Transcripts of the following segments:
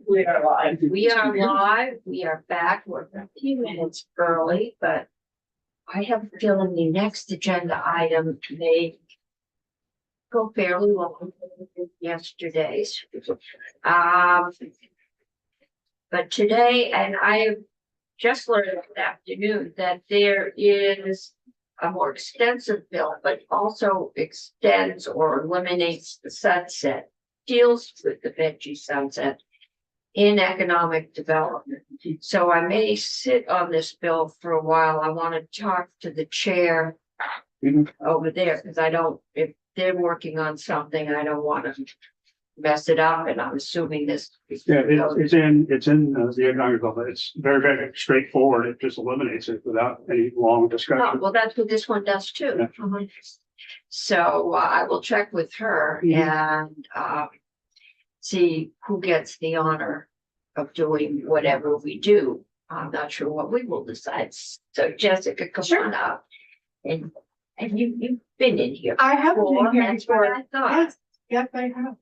We are live. We are live, we are back, we're a few minutes early, but I have a feeling the next agenda item may go fairly well with yesterday's. But today, and I just learned this afternoon that there is a more extensive bill, but also extends or eliminates the sunset, deals with the veggie sunset in economic development. So I may sit on this bill for a while. I want to talk to the chair over there because I don't, if they're working on something, I don't want to mess it up. And I'm assuming this. Yeah, it's in the economic development. It's very, very straightforward. It just eliminates it without any long Oh, discussion. well, that's what this one does too. Yeah. Mhm. So I will check with her and see who gets the honor of doing whatever we do. I'm not sure what we will decide. So Jessica, come on up. And you've been in here. I have before. been here That's what before. I thought. Yes, yes, I have.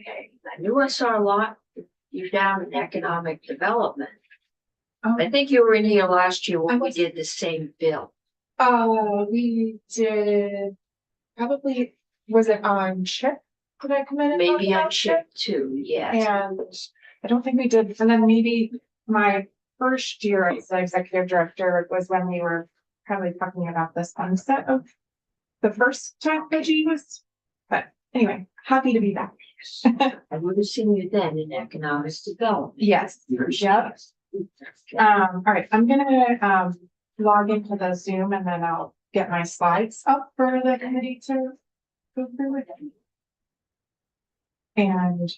Okay. I knew I saw a lot of you down in economic development. I think you were in here last year when we did the same bill. We did, probably, was it on Chip? Did I come in? and talk Maybe on about Chip too, yes. And I don't think we did, and then maybe my first year as the executive director was when we were probably talking about the sunset of the first time veggie was, but anyway, happy to be back. I would have seen you then in economic development. Yes, yep. All right, I'm gonna log into the Zoom and then I'll get my slides up for the committee to go through with. And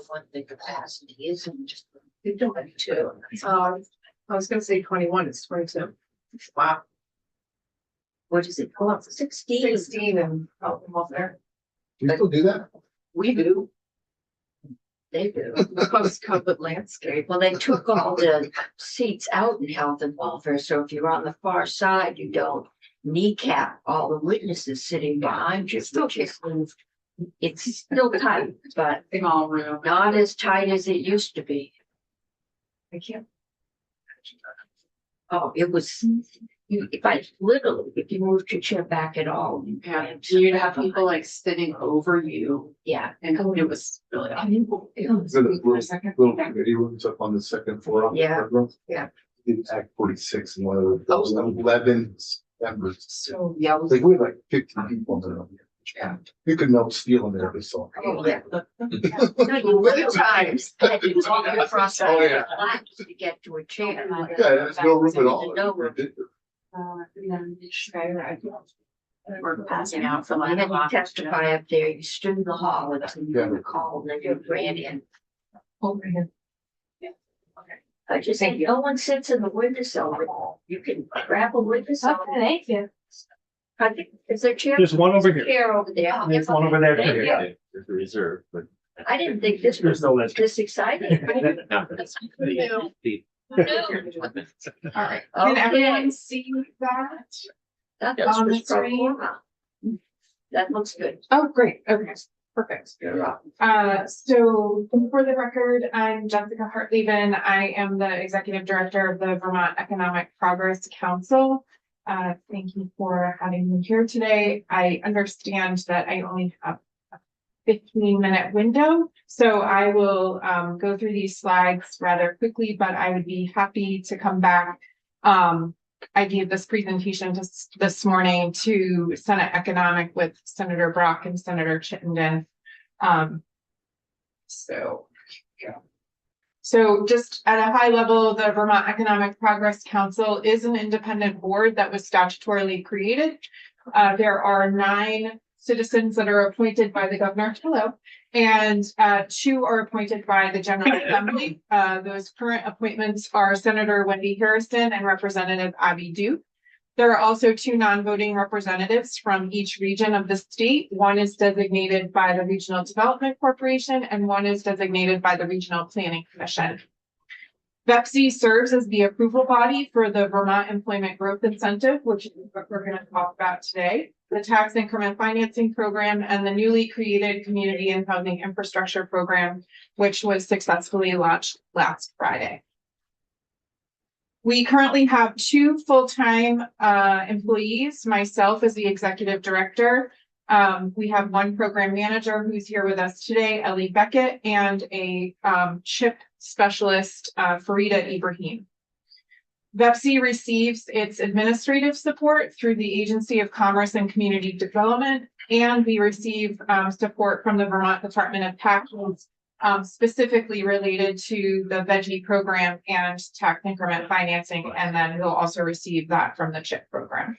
What the capacity is and just. You're doing too. I was gonna say 21, it's 22. Wow. What is it? Oh, 16. 16 and welfare. Do you still do that? We do. They do. Post-COVID landscape. Well, they took all the seats out in health and welfare, so if you're on the far side, you don't kneecap all the witnesses sitting behind you. It's still tight, but Small room. not as tight as it used to be. I can't. Oh, it was, if you moved your chair back at all. Yeah, you'd have people like sitting over you Yeah. and it was really. So the little committee rooms up on the second floor. Yeah, yeah. It's Act 46 and one of those 11 members. So, yeah. Like we had like 15 people in there. Yeah. You could know steal in there this song. Oh, yeah. No, you Many times. had to walk across Oh, the yeah. laps to get to a chair. Yeah, there's no room at all. No room. We're passing out for I like. had to testify up there, you stood in the hall until you Yeah. were called, and then you ran in. Over here. I just think no one sits in the windowsill, you can grab a windowsill. thank you. I think, is there chair? There's one over here. Chair over there. There's one over there Thank too. you. There's a reserve, but. I didn't think this There's was no list. this exciting. All right. Can Okay. everyone see that? That on the was pro screen? forma. That looks good. Oh, great. Okay, perfect. You're up. So for the record, I'm Jessica Hartleben. I am the executive director of the Vermont Economic Progress Council. Thank you for having me here today. I understand that I only have a 15-minute window. So I will go through these slides rather quickly, but I would be happy to come back. I gave this presentation just this morning to Senate Economic with Senator Brock and Senator Chittenden. So just at a high level, the Vermont Economic Progress Council is an independent board that was statutorily created. There are 9 citizens that are appointed by the governor, and 2 are appointed by the General Assembly. Those current appointments are Senator Wendy Harrison and Representative Abby Duke. There are also 2 non-voting representatives from each region of the state. One is designated by the Regional Development Corporation, and one is designated by the Regional Planning Commission. VEPC serves as the approval body for the Vermont Employment Growth Incentive, which is what we're going to talk about today, the Tax Increment Financing Program, and the newly created Community and Housing Infrastructure Program, which was successfully launched last Friday. We currently have 2 full-time employees, myself as the executive director. We have 1 program manager who's here with us today, Ellie Beckett, and a CHIP specialist, Farida Ibrahim. VEPC receives its administrative support through the Agency of Commerce and Community Development, and we receive support from the Vermont Department of Taxes, specifically related to the VEGI program and tax increment financing, and then we'll also receive that from the CHIP program.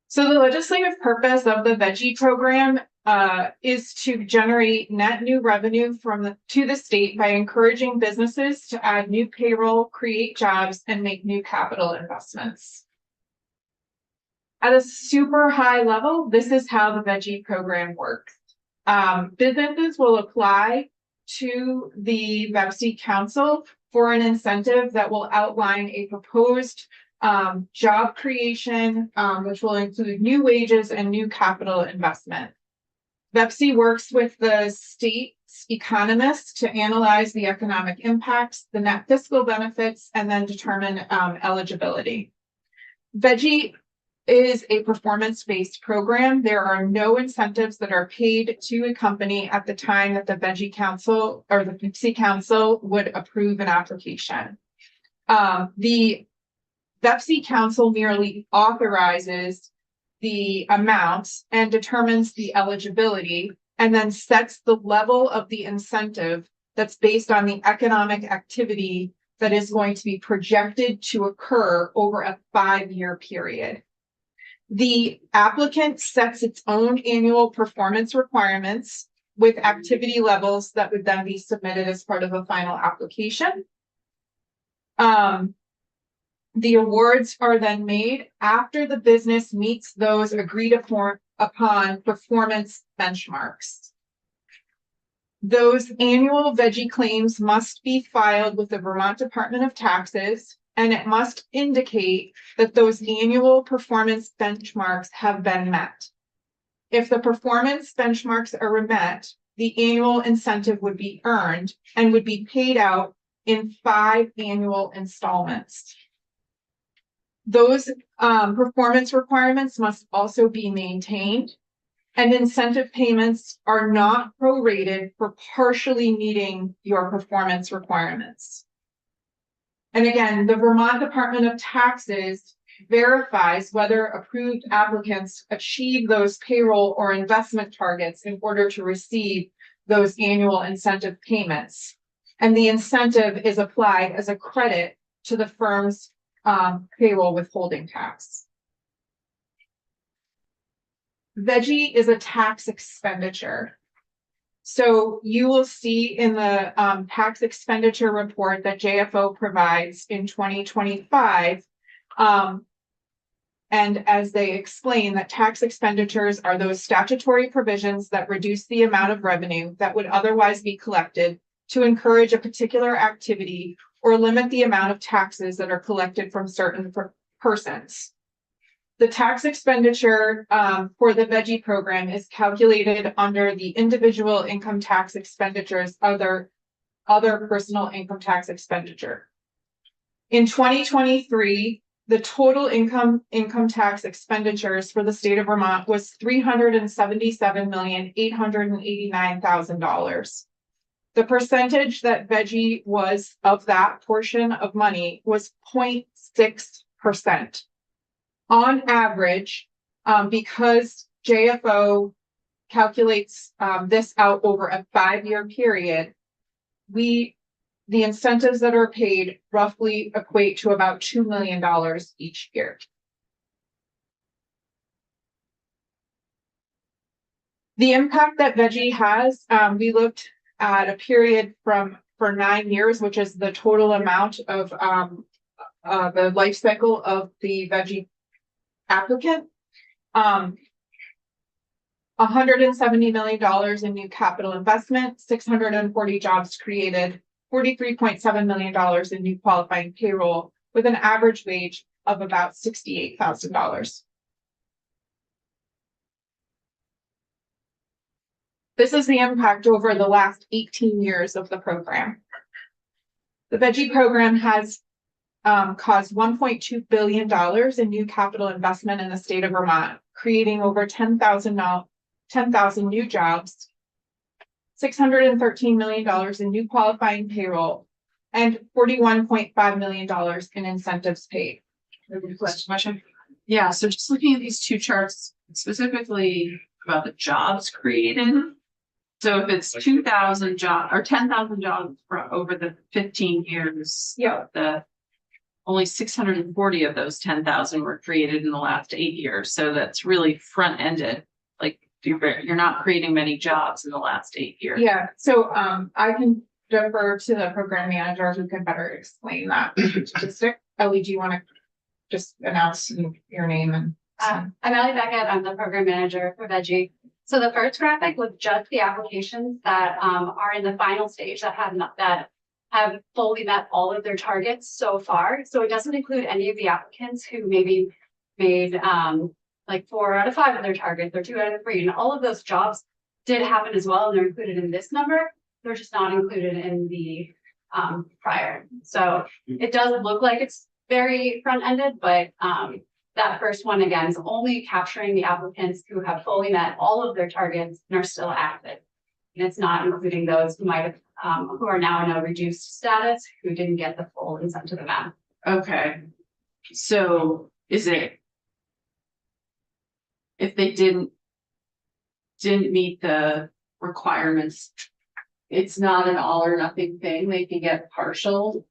So the legislative purpose of the VEGI program is to generate net new revenue to the state by encouraging businesses to add new payroll, create jobs, and make new capital investments. At a super high level, this is how the VEGI program works. Businesses will apply to the VEPC Council for an incentive that will outline a proposed job creation, which will include new wages and new capital investment. VEPC works with the state's economists to analyze the economic impacts, the net fiscal benefits, and then determine eligibility. VEGI is a performance-based program. There are no incentives that are paid to a company at the time that the VEGI Council or the VEPC Council would approve an application. The VEPC Council merely authorizes the amounts and determines the eligibility, and then sets the level of the incentive that's based on the economic activity that is going to be projected to occur over a 5-year period. The applicant sets its own annual performance requirements with activity levels that would then be submitted as part of a final application. The awards are then made after the business meets those agreed upon performance benchmarks. Those annual VEGI claims must be filed with the Vermont Department of Taxes, and it must indicate that those annual performance benchmarks have been met. If the performance benchmarks are met, the annual incentive would be earned and would be paid out in 5 annual installments. Those performance requirements must also be maintained, and incentive payments are not prorated for partially meeting your performance requirements. And again, the Vermont Department of Taxes verifies whether approved applicants achieve those payroll or investment targets in order to receive those annual incentive payments. And the incentive is applied as a credit to the firm's payroll withholding tax. VEGI is a tax expenditure. So you will see in the tax expenditure report that JFO provides in 2025, and as they explain that tax expenditures are those statutory provisions that reduce the amount of revenue that would otherwise be collected to encourage a particular activity or limit the amount of taxes that are collected from certain persons. The tax expenditure for the VEGI program is calculated under the individual income tax expenditures, other personal income tax expenditure. In 2023, the total income tax expenditures for the state of Vermont was $377,889,000. The percentage that veggie was of that portion of money was 0.6%. On average, because JFO calculates this out over a 5-year period, the incentives that are paid roughly equate to about $2 million each year. The impact that veggie has, we looked at a period for 9 years, which is the total amount of the life cycle of the veggie applicant. $170 million in new capital investment, 640 jobs created, $43.7 million in new qualifying payroll, with an average wage of about $68,000. This is the impact over the last 18 years of the program. The veggie program has caused $1.2 billion in new capital investment in the state of Vermont, creating over 10,000 new jobs, $613 million in new qualifying payroll, and $41.5 million in incentives paid. Question. Yeah, so just looking at these two charts, specifically about the jobs created. So if it's 2,000 jobs or 10,000 jobs for over the 15 years, Yeah. the only 640 of those 10,000 were created in the last 8 years. So that's really front ended. Like you're not creating many jobs in the last 8 years. Yeah, so I can defer to the program manager who can better explain that statistic. Ellie, do you want to just announce your name and? I'm Ellie Beckett. I'm the program manager for Veggie. So the first graphic was just the applications that are in the final stage that have fully met all of their targets so far. So it doesn't include any of the applicants who maybe made like 4 out of 5 of their targets or 2 out of 3. And all of those jobs did happen as well, and they're included in this number. They're just not included in the prior. So it does look like it's very front-ended, but that first one again is only capturing the applicants who have fully met all of their targets and are still active. And it's not including those who might have who are now in a reduced status who didn't get the full incentive amount. Okay. So is it if they didn't meet the requirements, it's not an all or nothing thing, they can get partial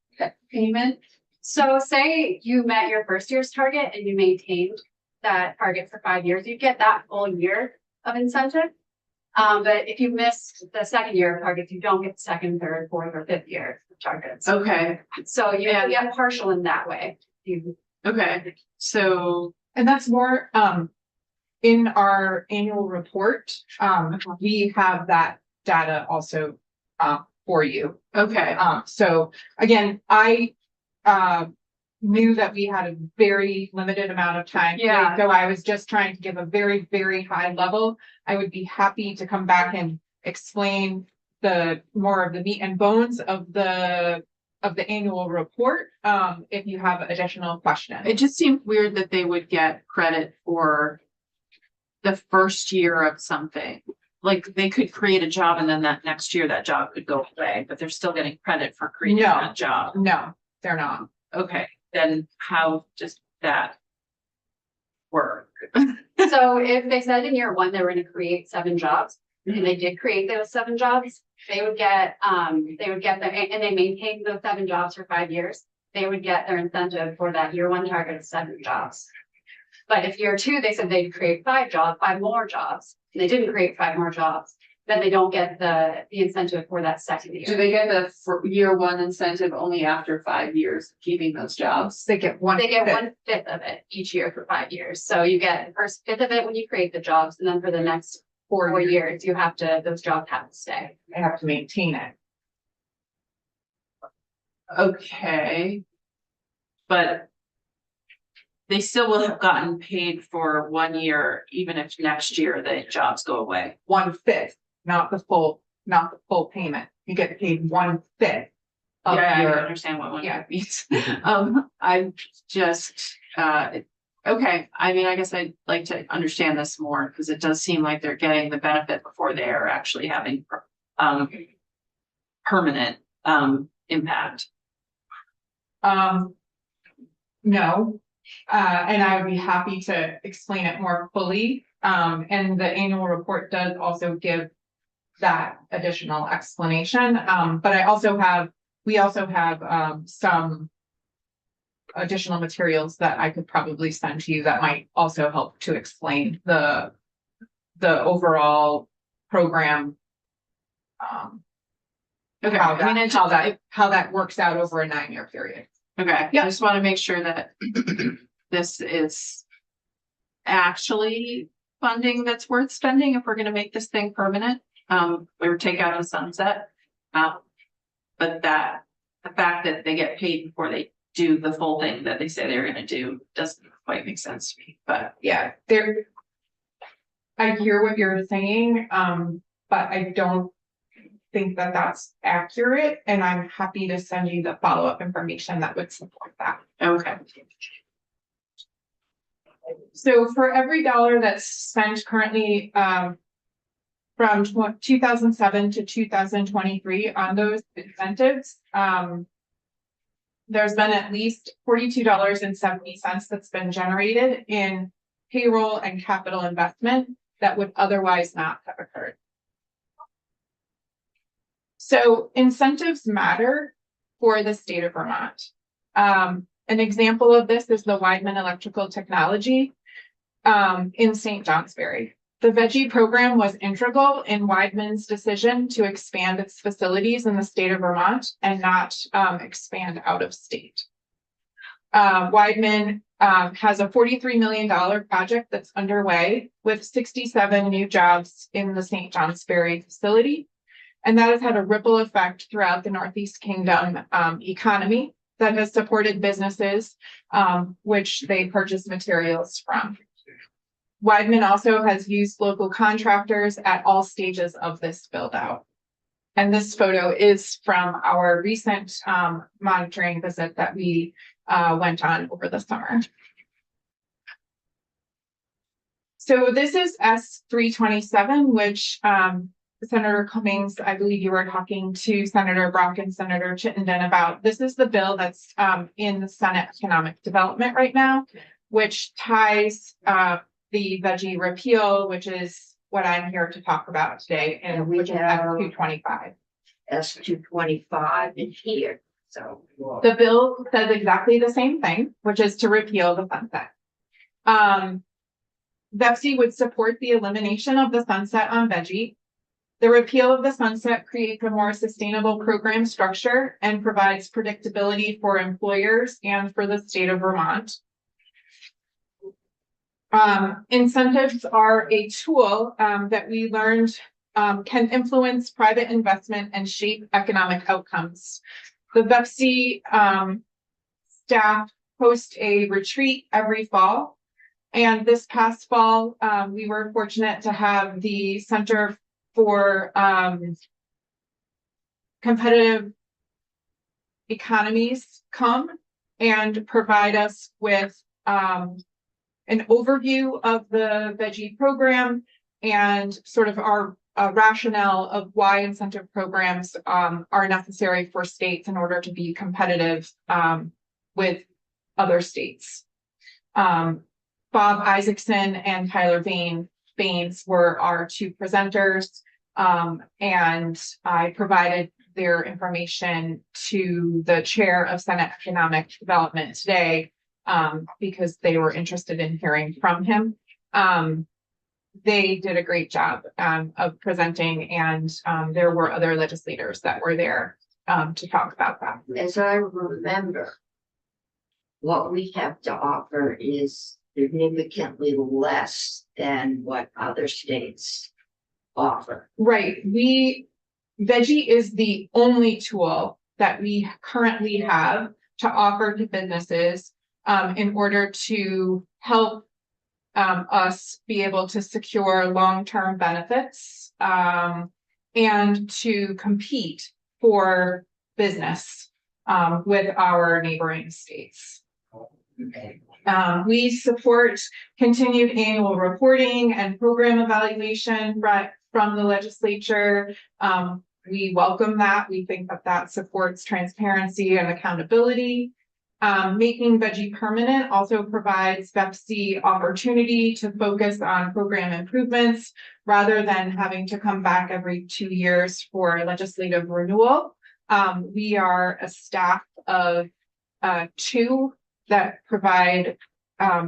payment? So say you met your first year's target and you maintained that target for 5 years, you get that full year of incentive. But if you missed the second year of targets, you don't get the second, third, fourth, or fifth year of targets. Okay. So you get partial in that way. Okay. So And that's more in our annual report. We have that data also for you. okay. So again, I knew that we had a very limited amount of time. Yeah. So I was just trying to give a very, very high level. I would be happy to come back and explain the more of the meat and bones of the annual report if you have additional questions. It just seemed weird that they would get credit for the first year of something. Like they could create a job and then that next year that job could go away, but they're still getting credit for creating No. that job. No, they're not. Okay, then how does that work? So if they said in year 1 they were going to create 7 jobs, and they did create those 7 jobs, they would get and they maintained those 7 jobs for 5 years, they would get their incentive for that year 1 target of 7 jobs. But if year 2 they said they'd create 5 more jobs, and they didn't create 5 more jobs, then they don't get the incentive for that second year. Do they get the year 1 incentive only after 5 years of keeping those jobs? They get one. They get 1/5 of it each year for 5 years. So you get the first 5th of it when you create the jobs, and then for the next 4 years, those jobs have to stay. They have to maintain it. Okay. But they still will have gotten paid for 1 year, even if next year the jobs go away. 1/5, not the full payment. You get paid 1/5 of Yeah, I your, understand what one yeah. means. I'm just, okay, I mean, I guess I'd like to understand this more, because it does seem like they're getting the benefit before they are actually having, permanent, impact. No. And I would be happy to explain it more fully. And the annual report does also give that additional explanation. But we also have some additional materials that I could probably send to you that might also help to explain the overall program. Okay, How I mean, how that works out over a 9-year period. okay, I Yeah. just want to make sure that this is actually funding that's worth spending if we're gonna make this thing permanent, or take out a sunset. But the fact that they get paid before they do the full thing that they say they're gonna do doesn't quite make sense to me, but Yeah, I hear what you're saying, but I don't think that that's accurate, and I'm happy to send you the follow-up information that would support that. okay. So for every dollar that's spent currently, from 2007 to 2023 on those incentives, there's been at least $42.70 that's been generated in payroll and capital investment that would otherwise not have occurred. So incentives matter for the state of Vermont. An example of this is the Weidman Electrical Technology in St. Johnsbury. The Veggie program was integral in Weidman's decision to expand its facilities in the state of Vermont and not expand out of state. Weidman has a $43 million project that's underway with 67 new jobs in the St. Johnsbury facility. And that has had a ripple effect throughout the Northeast Kingdom economy that has supported businesses which they purchase materials from. Weidman also has used local contractors at all stages of this build out. And this photo is from our recent monitoring visit that we went on over the summer. So this is S327, which Senator Cummings, I believe you were talking to Senator Brock and Senator Chittenden about. This is the bill that's in the Senate Economic Development right now, which ties the Veggie repeal, which is what I'm here to talk about today, and which is S225. S225 in here, so. The bill says exactly the same thing, which is to repeal the sunset. VEPSI would support the elimination of the sunset on Veggie. The repeal of the sunset creates a more sustainable program structure and provides predictability for employers and for the state of Vermont. Incentives are a tool that we learned can influence private investment and shape economic outcomes. The VEPSI staff host a retreat every fall. And this past fall, we were fortunate to have the Center for Competitive Economies come and provide us with an overview of the Veggie program and sort of our rationale of why incentive programs are necessary for states in order to be competitive with other states. Bob Isaacson and Tyler Baines were our two presenters, and I provided their information to the chair of Senate Economic Development today because they were interested in hearing from him. They did a great job of presenting, and there were other legislators that were there to talk about that. As I remember, what we have to offer is significantly less than what other states offer. Right. Veggie is the only tool that we currently have to offer to businesses in order to help us be able to secure long-term benefits and to compete for business with our neighboring states. We support continued annual reporting and program evaluation from the legislature. We welcome that. We think that that supports transparency and accountability. Making Veggie permanent also provides VEPC opportunity to focus on program improvements rather than having to come back every 2 years for legislative renewal. We are a staff of 2 that provide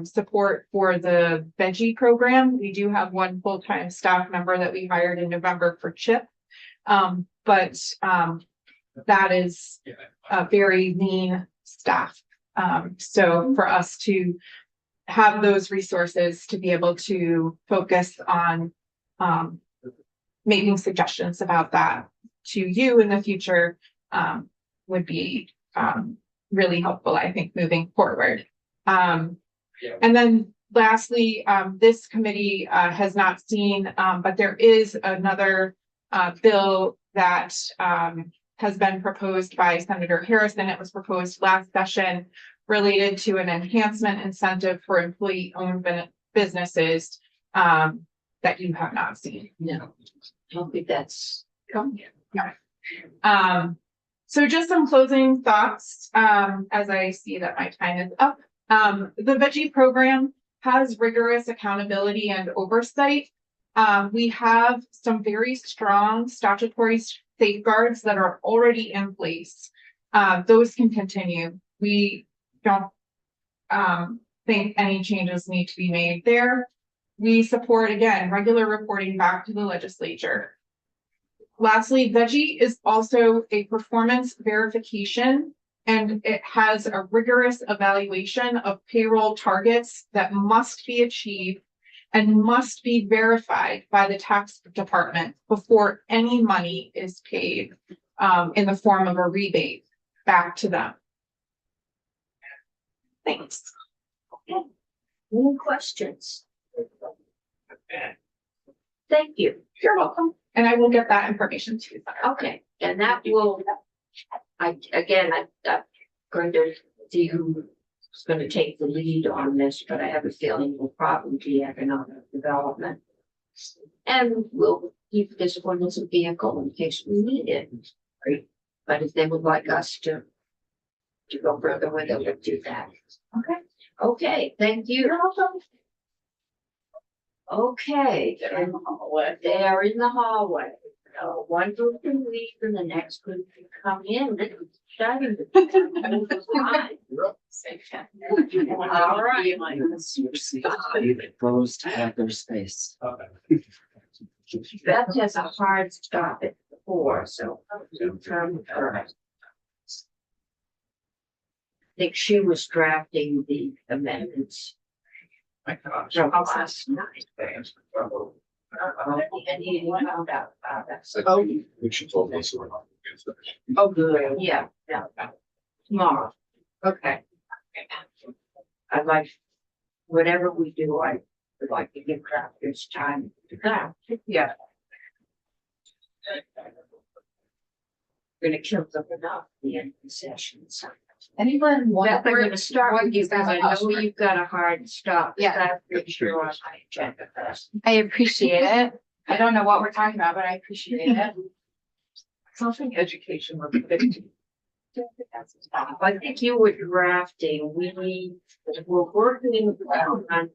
support for the Veggie program. We do have 1 full-time staff member that we hired in November for CHIP. But that is a very lean staff. So for us to have those resources to be able to focus on making suggestions about that to you in the future would be really helpful, I think, moving forward. And then lastly, this committee has not seen, but there is another bill that has been proposed by Senator Harrison. It was proposed last session related to an enhancement incentive for employee-owned businesses that you have not seen. No, I don't think that's come yet. So just some closing thoughts as I see that my time is up. The Veggie program has rigorous accountability and oversight. We have some very strong statutory safeguards that are already in place. Those can continue. We don't think any changes need to be made there. We support, again, regular reporting back to the legislature. Lastly, Veggie is also a performance verification, and it has a rigorous evaluation of payroll targets that must be achieved and must be verified by the tax department before any money is paid in the form of a rebate back to them. Thanks. Any questions? Thank you. You're welcome. And I will get that information to you. Okay, and that will, I'm going to see who's going to take the lead on this, but I have a feeling we'll probably be economic development. And we'll keep this one as a vehicle in case we need it. Right? But if they would like us to go further with it, we'll do that. Okay. Okay, thank you. Okay, and they are in the hallway. One group can leave and the next group can come in and shut him. All right. Those to have their space. Beth has a hard stop at 4, so confirm her. I think she was drafting the amendments from last night. And he found out about that. Oh, we should talk this one. Oh, good. Yeah. Tomorrow. Okay. I'd like, whatever we do, I would like to give crafters time to craft. Yeah. We're gonna kill them enough at the end of the session, so. Anyone Beth, I'm gonna start with you, because I know Yeah. you've got a hard stop. Yeah. I have to make sure on my agenda first. I appreciate it. I don't know what we're talking about, but I appreciate it. Something education. I think you were drafting, we were working on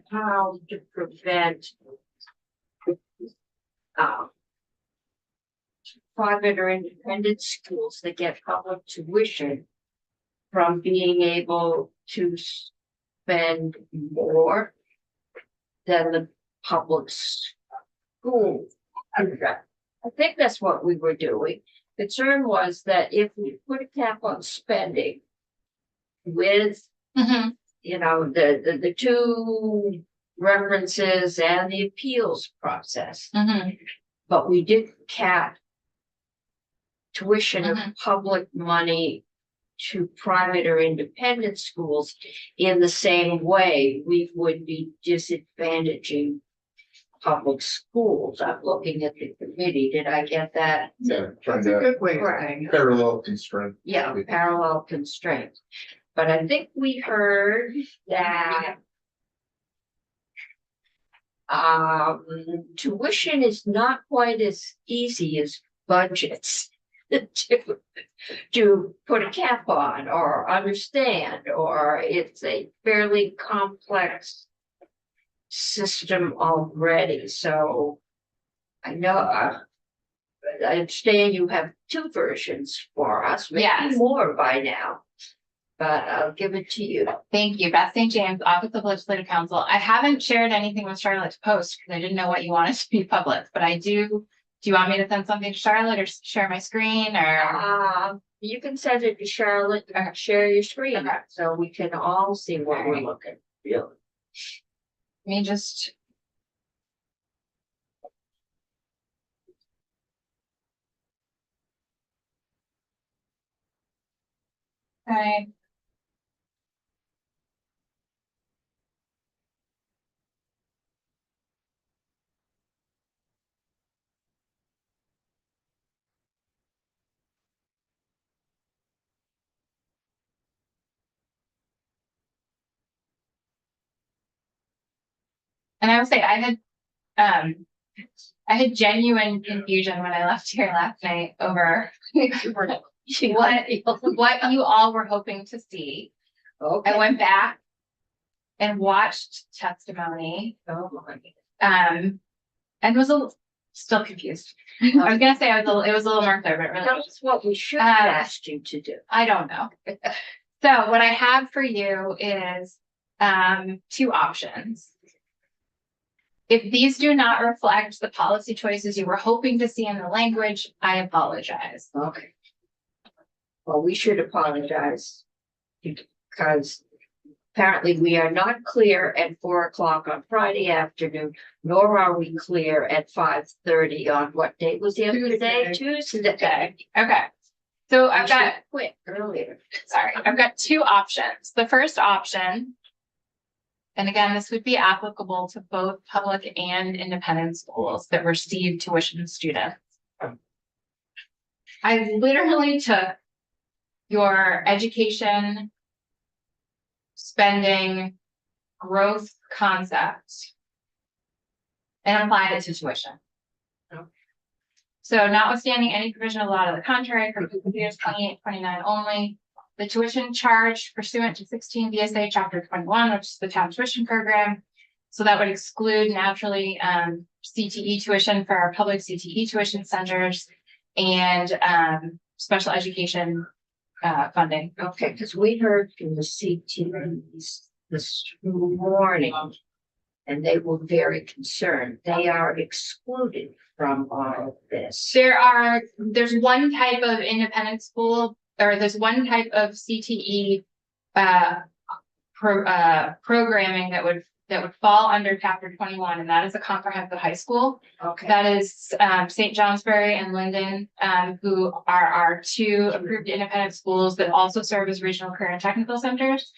how to prevent private or independent schools that get public tuition from being able to spend more than the public school. I think that's what we were doing. Concern was that if we put a cap on spending with, you know, the 2 references and the appeals process, but we didn't cap tuition of public money to private or independent schools in the same way, we would be disadvantaging public schools. I'm looking at the committee. Did I get that? Yeah, trying That's a to good way of Right. saying it. parallel constraint. Yeah, parallel constraints. But I think we heard that tuition is not quite as easy as budgets to put a cap on or understand, or it's a fairly complex system already. So I know, I understand you have two versions for us, maybe Yes. more by now. But I'll give it to you. Thank you. Beth St. James, Office of Legislative Counsel. I haven't shared anything with Charlotte to post because I didn't know what you wanted to be public, but I do. Do you want me to send something to Charlotte or share my screen or? You can send it to Charlotte, share your screen, Okay. so we can all see what we're Alright. looking. Yeah. Let me just. Okay. And I would say I had genuine confusion when I left here last night over what you all were hoping to see. Okay. I went back and watched testimony, Oh, my. and was still confused. I was gonna say it was a little more clear, but really, Tell us what we should have asked you to do. I don't know. So what I have for you is two options. If these do not reflect the policy choices you were hoping to see in the language, I apologize. Okay. Well, we should apologize because apparently we are not clear at 4 o'clock on Friday afternoon, nor are we clear at 5:30 on what date was the other day? Tuesday. Okay. So I I've got, should quit earlier. sorry, I've got two options. The first option, and again, this would be applicable to both public and independent schools that receive tuition students. I literally took your education spending growth concept and applied it to tuition. Okay. So notwithstanding any provision of law to the contrary, for years 28-29 only, the tuition charge pursuant to 16 VSA chapter 21, which is the town tuition program. So that would exclude naturally CTE tuition for our public CTE tuition centers and special education funding. Okay, because we heard from the CTEs this morning, and they were very concerned. They are excluded from all of this. There's one type of independent school, or there's one type of CTE programming that would fall under chapter 21, and that is a comprehensive high school. Okay, That is St. Johnsbury and Linden, who are our two approved independent schools that also serve as regional career and technical centers.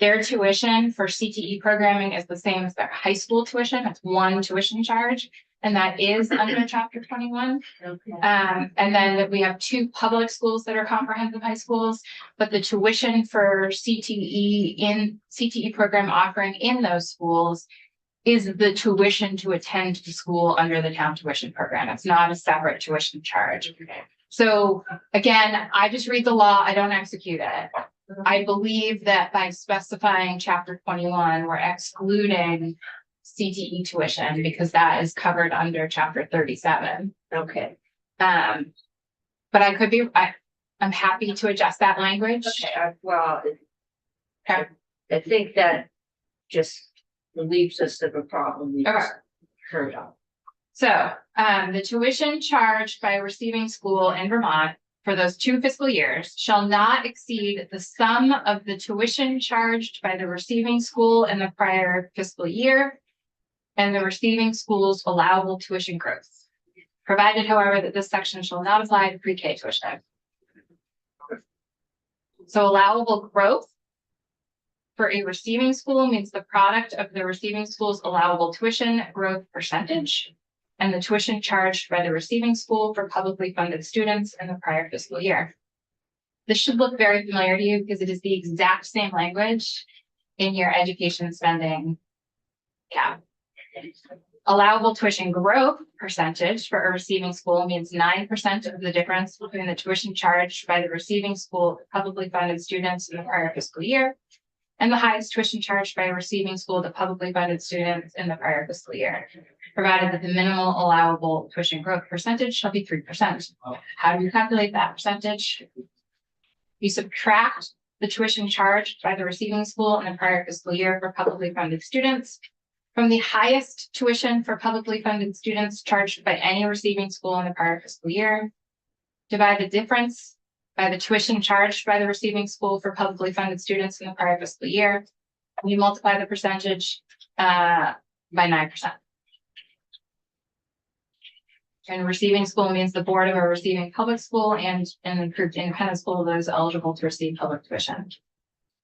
Their tuition for CTE programming is the same as their high school tuition. It's one tuition charge, and that is under chapter 21. okay. And then we have two public schools that are comprehensive high schools, but the tuition for CTE program offering in those schools is the tuition to attend the school under the town tuition program. It's not a separate tuition charge. So again, I just read the law, I don't execute it. I believe that by specifying chapter 21, we're excluding CTE tuition because that is covered under chapter 37. Okay. But I could be, I'm happy to adjust that language. Well, Okay. I think that just relieves us of a problem we just Okay. heard of. So, the tuition charged by a receiving school in Vermont for those 2 fiscal years shall not exceed the sum of the tuition charged by the receiving school in the prior fiscal year and the receiving school's allowable tuition growth. Provided, however, that this section shall not apply to pre-K tuition. So allowable growth for a receiving school means the product of the receiving school's allowable tuition growth percentage and the tuition charged by the receiving school for publicly funded students in the prior fiscal year. This should look very familiar to you because it is the exact same language in your education spending cap. Allowable tuition growth percentage for a receiving school means 9% of the difference between the tuition charged by the receiving school for publicly funded students in the prior fiscal year and the highest tuition charged by a receiving school to publicly funded students in the prior fiscal year, provided that the minimal allowable tuition growth percentage shall be 3%. How do you calculate that percentage? You subtract the tuition charged by the receiving school in the prior fiscal year for publicly funded students from the highest tuition for publicly funded students charged by any receiving school in the prior fiscal year. Divide the difference by the tuition charged by the receiving school for publicly funded students in the prior fiscal year. And you multiply the percentage by 9%. And receiving school means the board of a receiving public school and an approved independent school that is eligible to receive public tuition.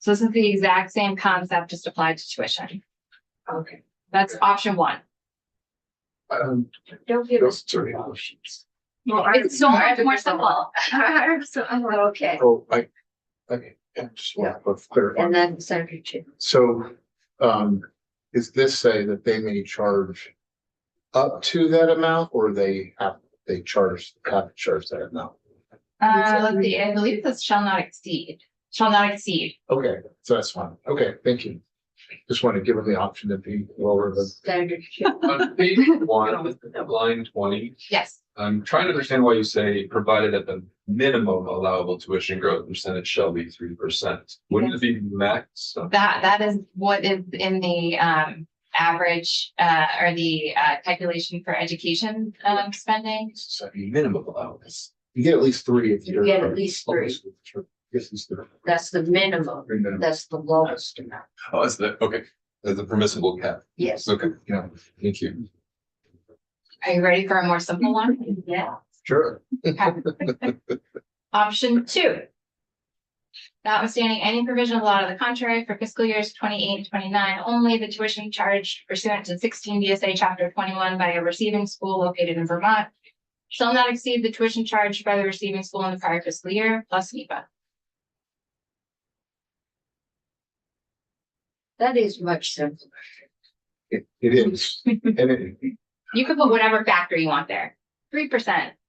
So this is the exact same concept just applied to tuition. Okay, That's option one. don't give us two Sorry. options. It's so much more simple. Okay, Oh, I just want to clarify. and then Senator Chin. So, is this say that they may charge up to that amount, or they have to charge that amount? Let's see, I believe this shall not exceed, Okay, so that's fine. Okay, thank you. Just want to give them the option to be lower than. Senator Chin. On page 1, line 20, yes. I'm trying to understand why you say provided that the minimum allowable tuition growth percentage shall be 3%. Wouldn't it be max? That is what is in the average or the calculation for education spending. So Minimum allowance. you get at least 3 if You you're. get at least 3. Yes, at least 3. That's the minimum. Very minimum. That's the lowest amount. Oh, is that, okay, that's a permissible cap. Yes. Okay, Yeah, thank you. Are you ready for a more simple one? Yeah. sure. Option 2. Notwithstanding any provision of law to the contrary, for fiscal years 28-29 only, the tuition charged pursuant to 16 VSA Chapter 21 by a receiving school located in Vermont shall not exceed the tuition charged by the receiving school in the prior fiscal year plus NEPA. That is much simpler. It is. And it, You could put whatever factor you want there. 3%,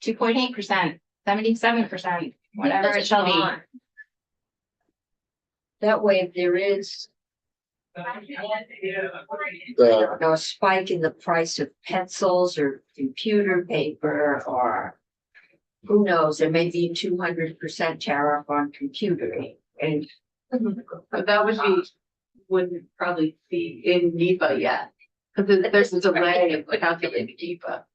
2.8%, 77%, whatever it shall be. That way, if there is the, a spike in the price of pencils or computer paper or who knows, there may be 200% tariff on computer and But that wouldn't probably be in NEPA yet. Because there's a delay in calculating NEPA.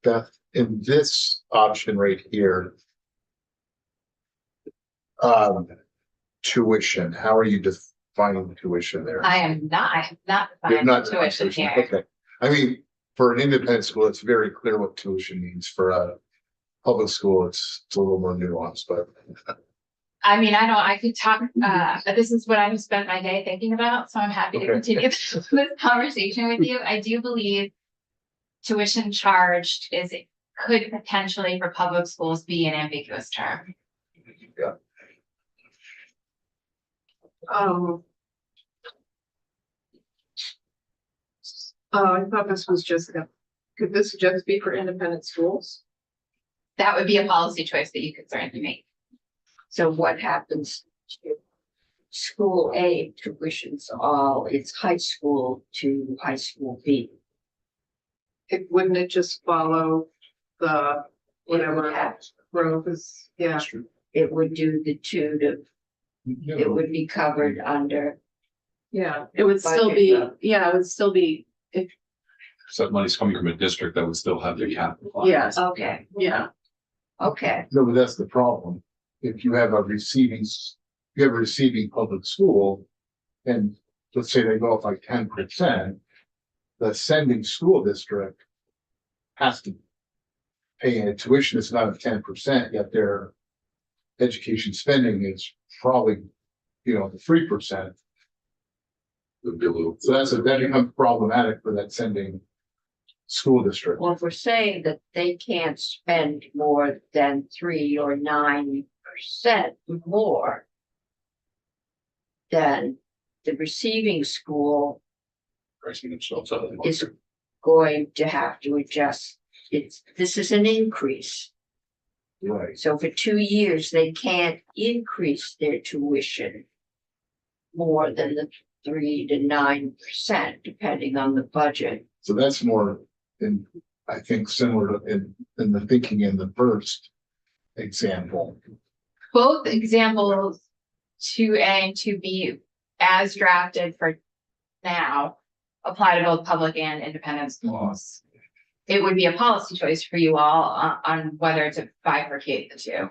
Beth, in this option right here. Tuition, how are you defining tuition there? I have not You're defined not tuition tuition, here. okay. I mean, for an independent school, it's very clear what tuition means. For a public school, it's a little more nuanced, but. I mean, I could talk, this is what I've spent my day thinking about, so I'm happy to Okay. continue this conversation with you. I do believe tuition charged could potentially for public schools be an ambiguous term. Yeah. I thought this was could this just be for independent schools? That would be a policy choice that you could certainly make. so what happens to school A tuitions all its high school to high school B? Wouldn't it just follow the whatever growth is, yeah. It would do the 2 to, it would be covered under, Yeah, It would still Budget, be, though. yeah, it would still be, So that money's coming from a district that would still have the cap. applied. yes, okay, yeah. okay. No, but that's the problem. If you have a receiving public school. And let's say they go up like 10%. The sending school district. Has to. Pay a tuition that's not of 10%, yet their. Education spending is probably, 3%. would be a little. So that becomes problematic for that sending school district. Well, if we're saying that they can't spend more than 3 or 9% more, then the receiving school Pricing themselves out. is going to have to adjust. This is an increase. Right. So for 2 years, they can't increase their tuition more than the 3 to 9%, depending on the budget. So that's more in, I think, similar to in the thinking in the first example. Both examples, 2A and 2B, as drafted for now, apply to both public and independent schools. It would be a policy choice for you all on whether to bifurcate the two.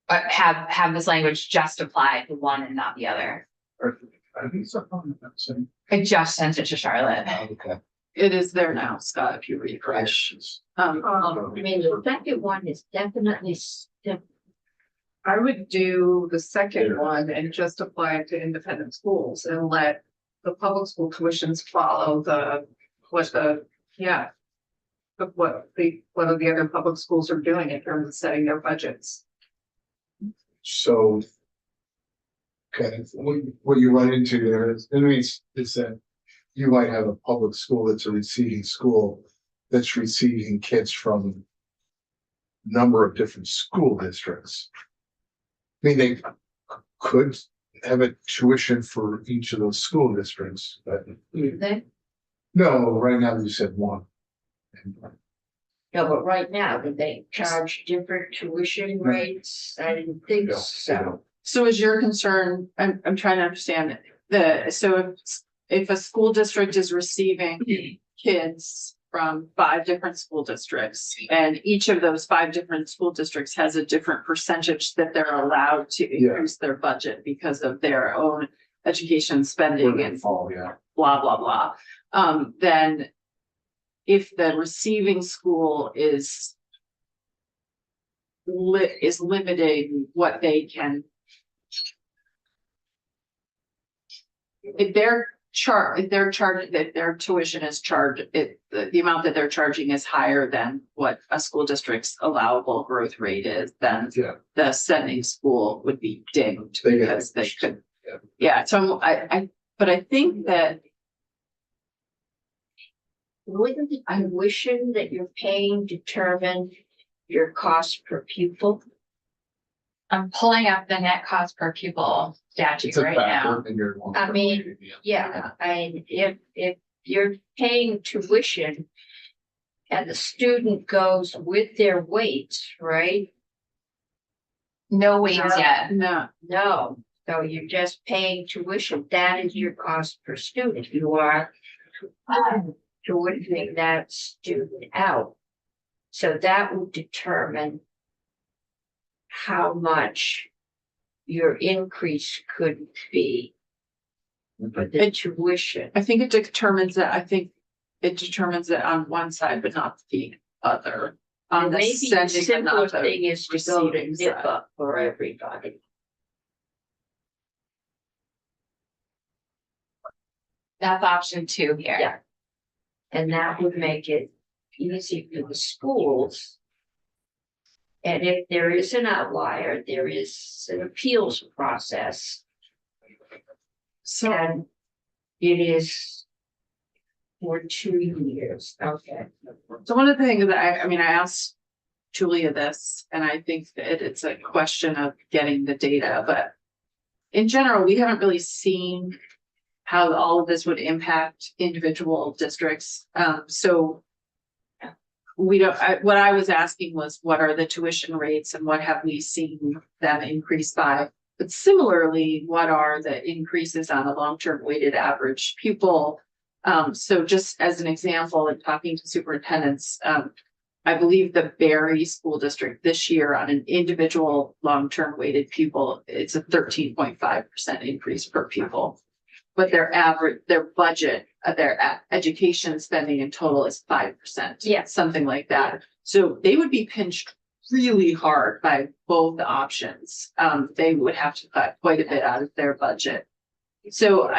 But have this language just apply to one and not the other. I think something like that, same. I just sent it to Charlotte. Okay. It is there now, Scott, if you refresh. I mean, the second one is definitely I would do the second one and just apply it to independent schools and let the public school tuitions follow what the other public schools are doing in terms of setting their budgets. So. Okay, what you run into there is that you might have a public school that's a receiving school that's receiving kids from a number of different school districts. I mean, they could have a tuition for each of those school districts, but they, no, right now you said one. no, but right now, do they charge different tuition rates? I didn't think No, so. So is your concern, I'm trying to understand if a school district is receiving kids from 5 different school districts, and each of those 5 different school districts has a different percentage that they're allowed to increase their budget because of their own education spending and Fall, yeah. blah, blah, blah. Then if the receiving school is limiting what they can. If their tuition is charged, the amount that they're charging is higher than what a school district's allowable growth rate is, then Yeah. the sending school would be dinged They get because they could. Yeah. Yeah, so but I think that Wouldn't the tuition that you're paying determine your cost per pupil? I'm pulling up the net cost per pupil statute It's a right now. factor in your. I mean, Yeah, and if you're paying tuition and the student goes with their weight, right? No weights yet. no, No, so you're just paying tuition. That is your cost per student. You are tuitioning that student out. So that will determine how much your increase could be for the tuition. I think it determines that, on one side, but not the other. On the Maybe the sending, but simpler not the thing is to go to receiving side. NIPA for everybody. That's option 2 here. Yeah. And that would make it easy for the schools. And if there is an outlier, there is an appeals process, So, and it is for 2 years. Okay. so one of the things that I asked Julia this, and I think that it's a question of getting the data, but in general, we haven't really seen how all of this would impact individual districts. So we don't, what I was asking was, what are the tuition rates and what have we seen them increase by? But similarly, what are the increases on a long-term weighted average pupil? So just as an example, in talking to superintendents, I believe the Barry School District this year on an individual long-term weighted pupil, it's a 13.5% increase per pupil. But their budget, their education spending in total is 5%. Yeah. Something like that. So they would be pinched really hard by both options. They would have to cut quite a bit out of their budget. So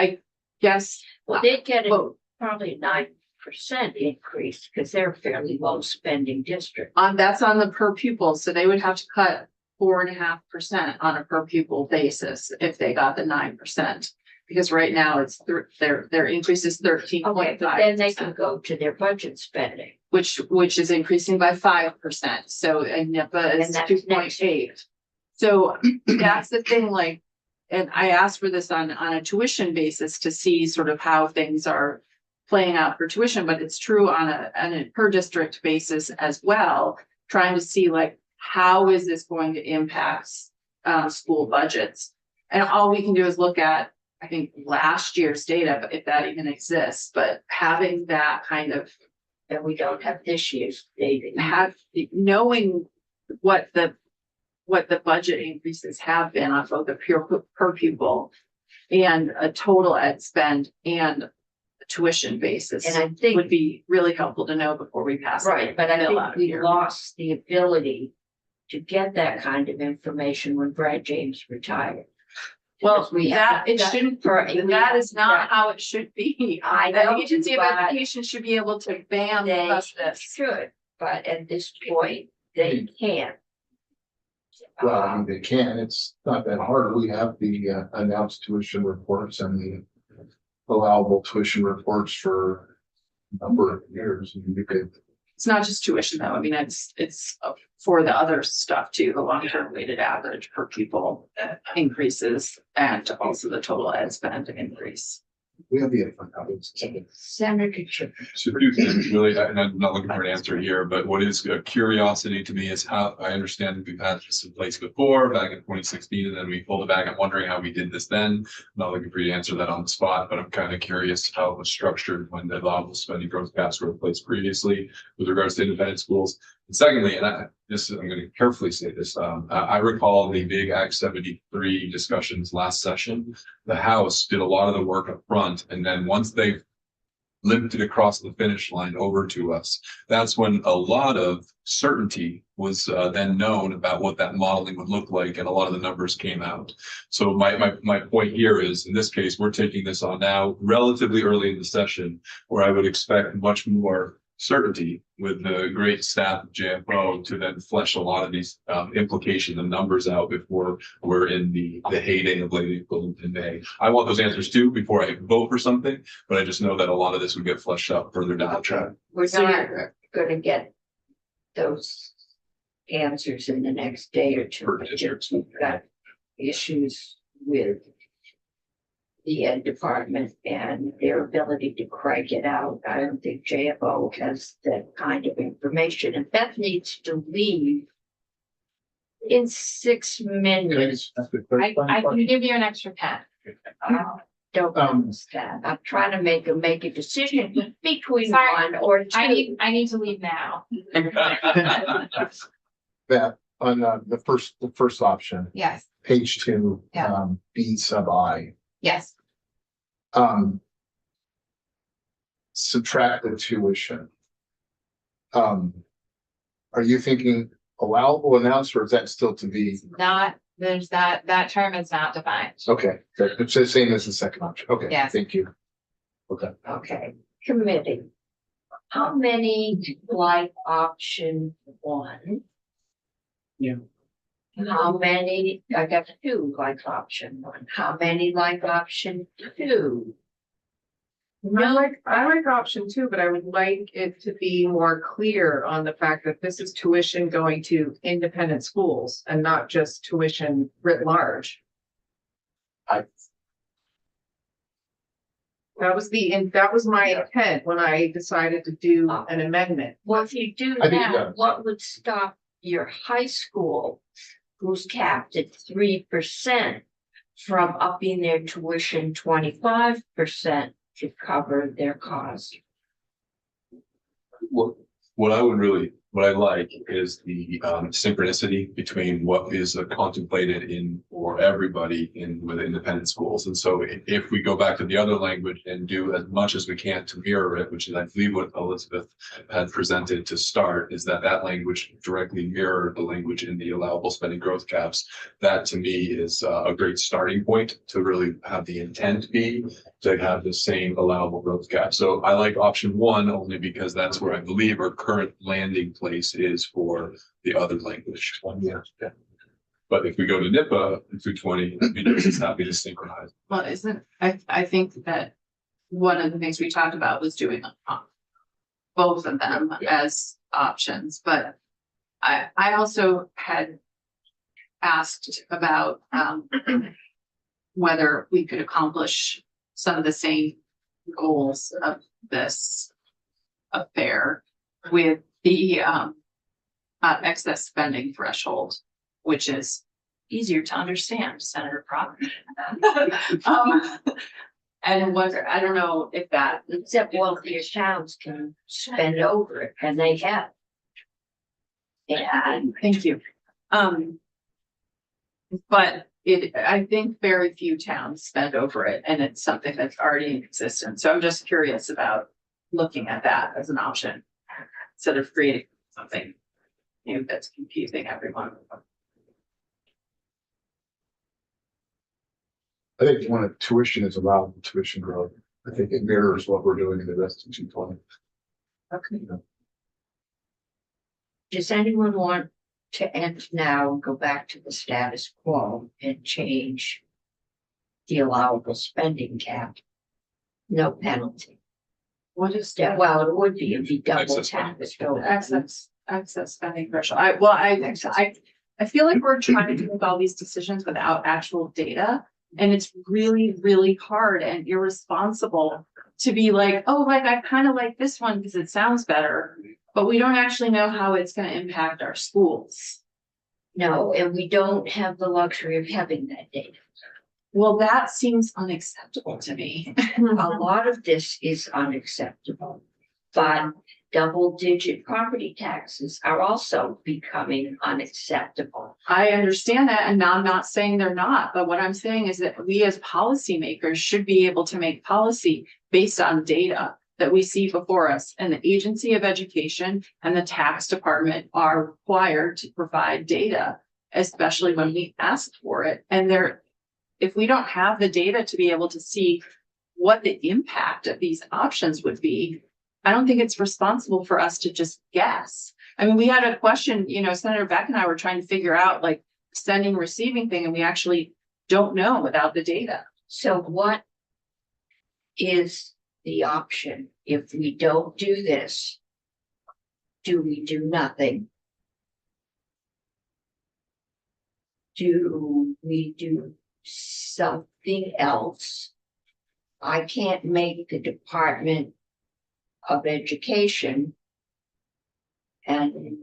Yes, Well, they get a well, probably 9% increase because they're a fairly low spending district. that's on the per pupil, so they would have to cut 4.5% on a per pupil basis if they got the 9%. Because right now it's their increase is 13.5%. Okay, but then they can go to their budget spending. which is increasing by 5%. So, and NIPA is And that's 2.8. So that's the thing, like, and I asked for this on a tuition basis to see sort of how things are playing out for tuition, but it's true on a per district basis as well, trying to see like, how is this going to impact school budgets? And all we can do is look at, I think, last year's data, if that even exists, but having that kind of And we don't have this year's data. have, knowing what the budget increases have been on both a pure per pupil and a total ed spend and a tuition basis And I think, would be really helpful to know before we pass. the right, but I bill think out we here. lost the ability to get that kind of information when Brad James retired. Well, We that, have it that shouldn't, for- that is not how it should be. I The know, agency of but education should be able to ban They us this. should, but at this point, they can't. Well, I mean, they can, it's not that hard. We have the announced tuition reports and the allowable tuition reports for a number of years. And you could, It's not just tuition though. I mean, it's for the other stuff too, the long-term weighted average per pupil increases and also the total ed spend increase. we have the info copies. Senator Chip. So two things really, and I'm not looking for an answer here, but what is a curiosity to me is how, I understand that we've had this in place before, back in 2016, and then we pulled it back. I'm wondering how we did this then. I'm not looking for you to answer that on the spot, but I'm kind of curious how it was structured when the allowable spending growth caps were in place previously with regards to independent schools. And secondly, and I'm going to carefully say this, I recall the big Act 73 discussions last session. The House did a lot of the work up front, and then once they limped it across the finish line over to us, that's when a lot of certainty was then known about what that modeling would look like, and a lot of the numbers came out. So my point here is, in this case, we're taking this on now relatively early in the session, where I would expect much more certainty with the great staff of JFO to then flesh a lot of these implications and numbers out before we're in the heyday of late April and May. I want those answers too before I vote for something, but I just know that a lot of this would get fleshed out further down the track. We're So not gonna get those answers in the next day or two. Per district. We've got issues with the ed department and their ability to crank it out. I don't think JFO has that kind of information, and Beth needs to leave in 6 minutes. I can give you an extra pen. Don't understand. I'm trying to make a decision between Sorry. one or two. I need to leave now. That on the first option, Yes, page 2, Yeah. B sub I. yes. Subtract the tuition. Are you thinking allowable amounts, or is that still to be? Not, there's that term is not defined. Okay, it's the same as the second option. Okay, Yes. thank you. Okay, committee. How many like option 1? Yeah. How many, I got 2 like option 1, how many like option 2? I like option 2, but I would like it to be more clear on the fact that this is tuition going to independent schools and not just tuition writ large. That was my intent when I decided to do an amendment. Well, if you do I think that, that- what would stop your high school, who's capped at 3%, from upping their tuition 25% to cover their cost? What I would really what I like is the synchronicity between what is contemplated in for everybody in with independent schools. And so if we go back to the other language and do as much as we can to mirror it, which is I believe what Elizabeth had presented to start, is that language directly mirrored the language in the allowable spending growth caps. That to me is a great starting point to really have the intent be to have the same allowable growth cap. So I like option one only because that's where I believe our current landing place is for the other language. Yeah. But if we go to NIPA in 220, I'd be just happy to synchronize. Well, I think that one of the things we talked about was doing both of them as options, but I also had asked about whether we could accomplish some of the same goals of this affair with the excess spending threshold, which is easier to understand, Senator Crop. And whether, I don't know if that. Except wealthier towns can spend over it, and they have. Yeah, thank you. But I think very few towns spend over it, and it's something that's already in existence. So I'm just curious about looking at that as an option instead of creating something new that's confusing everyone. I think when a tuition is allowed, tuition growth, I think it mirrors what we're doing in the rest of 220. Okay. Does anyone want to end now and go back to the status quo and change the allowable spending cap? No penalty. What is Yeah, well, it would be, it'd be double Excess tax. access spending threshold? I feel like we're trying to make all these decisions without actual data. And it's really, really hard and irresponsible to be like, oh, like, I kind of like this one because it sounds better, but we don't actually know how it's going to impact our schools. No, and we don't have the luxury of having that data. Well, that seems unacceptable to me. A lot of this is unacceptable, but double-digit property taxes are also becoming unacceptable. I understand that, and I'm not saying they're not, but what I'm saying is that we as policymakers should be able to make policy based on data that we see before us. And the Agency of Education and the tax department are required to provide data, especially when we ask for it. And if we don't have the data to be able to see what the impact of these options would be, I don't think it's responsible for us to just guess. I mean, we had a question, Senator Beck and I were trying to figure out like sending, receiving thing, and we actually don't know without the data. So what is the option if we don't do this? Do we do nothing? Do we do something else? I can't make the Department of Education, and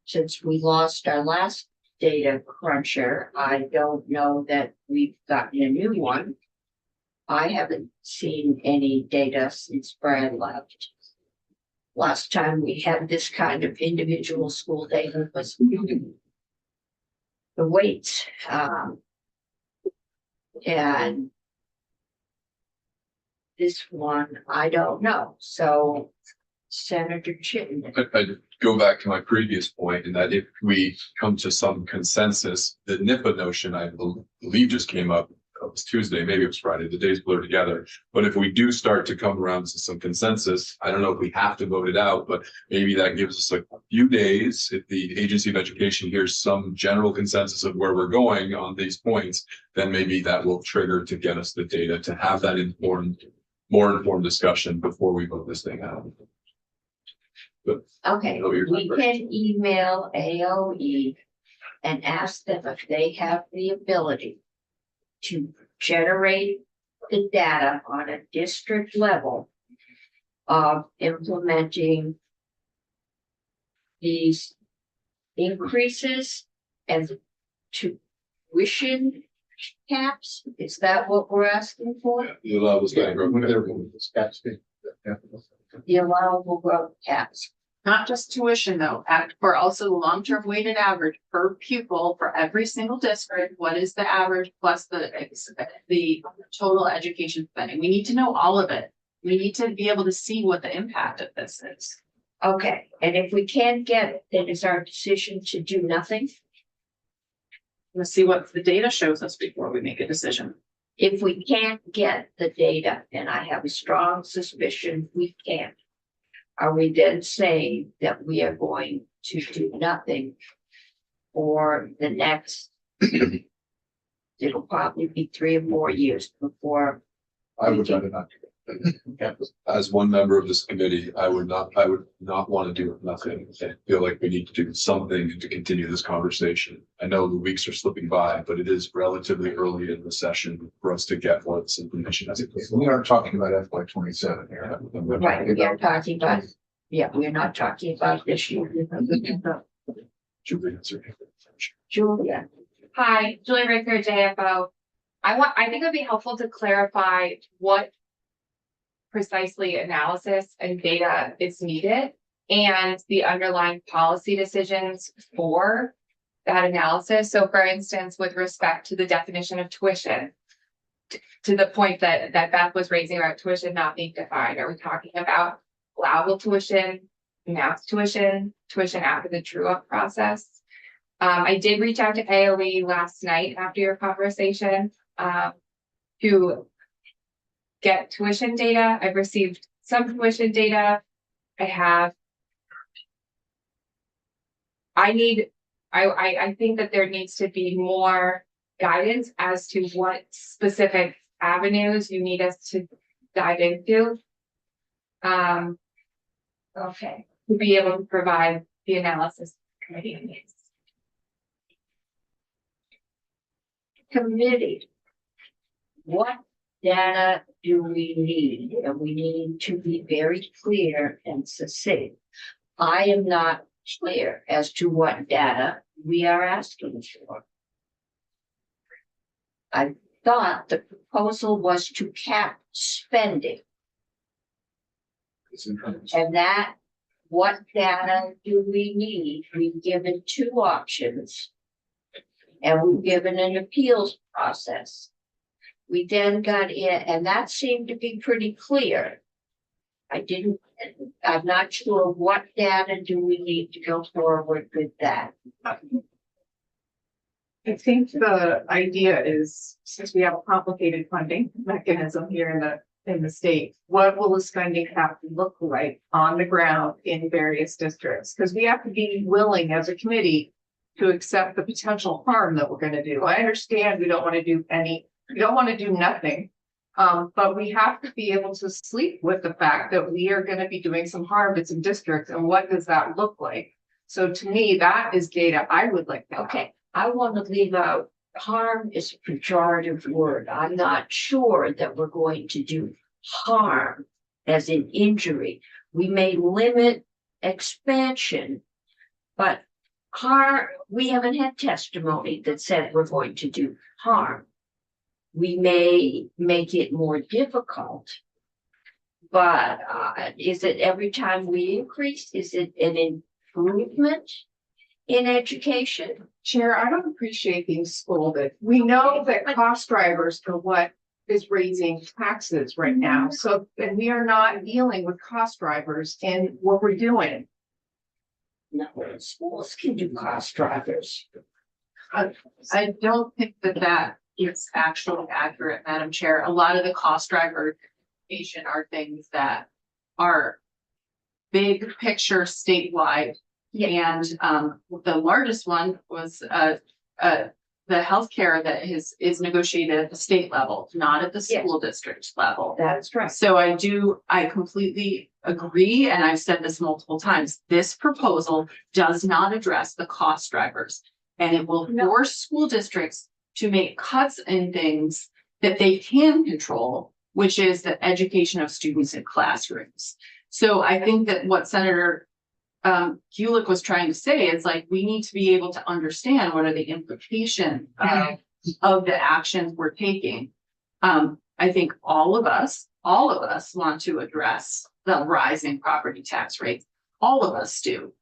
since we lost our last data cruncher, I don't know that we've gotten a new one. I haven't seen any data since Brad left. Last time we had this kind of individual school data was the weights, and this one, I don't know. So Senator Chittenden. I go back to my previous point in that if we come to some consensus, the NIPA notion, I believe just came up, it was Tuesday, maybe it was Friday, the days blur together. But if we do start to come around to some consensus, I don't know if we have to vote it out, but maybe that gives us a few days. If the Agency of Education hears some general consensus of where we're going on these points, then maybe that will trigger to get us the data to have that more informed discussion before we vote this thing out. But Okay, we can email AOE and ask them if they have the ability to generate the data on a district level of implementing these increases and tuition caps. Is that what we're asking for? the allowable spending growth. Whenever this caps be. The allowable growth caps. Not just tuition though, for also long-term weighted average per pupil for every single district. What is the average plus the total education spending? We need to know all of it. We need to be able to see what the impact of this is. Okay, and if we can't get it, then it's our decision to do nothing. Let's see what the data shows us before we make a decision. If we can't get the data, and I have a strong suspicion we can't, are we then saying that we are going to do nothing for the next, it'll probably be 3 or 4 years before. I would rather not. As one member of this committee, I would not want to do nothing. I feel like we need to do something to continue this conversation. I know the weeks are slipping by, but it is relatively early in the session for us to get more of this information as it goes. We aren't talking about FY27 here. Right, we are talking about, yeah, we're not talking about this year. Julia, Hi, Julie Ricker, JFO. I think it'd be helpful to clarify what precisely analysis and data is needed and the underlying policy decisions for that analysis. So for instance, with respect to the definition of tuition, to the point that Beth was raising about tuition not being defined, are we talking about allowable tuition, announced tuition, tuition after the true up process? I did reach out to AOE last night after your conversation to get tuition data. I've received some tuition data. I think that there needs to be more guidance as to what specific avenues you need us to dive into. okay, To be able to provide the analysis committee needs. committee. What data do we need? And we need to be very clear and succinct. I am not clear as to what data we are asking for. I thought the proposal was to cap spending, and that, what data do we need? We've given 2 options. And we've given an appeals process. We then got in, and that seemed to be pretty clear. I'm not sure what data do we need to go forward with that. I think the idea is, since we have a complicated funding mechanism here in the state, what will the spending have to look like on the ground in various districts? Because we have to be willing as a committee to accept the potential harm that we're gonna do. I understand we don't want to do nothing. But we have to be able to sleep with the fact that we are gonna be doing some harm to some districts, and what does that look like? So to me, that is data I would like to have. Okay, I want to leave out, harm is a pejorative word. I'm not sure that we're going to do harm as in injury. We may limit expansion, but harm, we haven't had testimony that said we're going to do harm. We may make it more difficult, but is it every time we increase? Is it an improvement in education? Chair, I don't appreciate being scolded. We know that cost drivers are what is raising taxes right now. So, and we are not dealing with cost drivers in what we're doing. No, schools can do cost drivers. I don't think that is actually accurate, Madam Chair. A lot of the cost driver are things that are big picture statewide. Yeah. And the largest one was the healthcare that is negotiated at the state level, not at the school district level. That's right. So I completely agree, and I've said this multiple times, this proposal does not address the cost drivers. And it will force school districts to make cuts in things that they can control, which is the education of students in classrooms. So I think that what Senator Gulick was trying to say is like, we need to be able to understand what are the implications of the actions we're taking. I think all of us want to address the rising property tax rates. all of us do.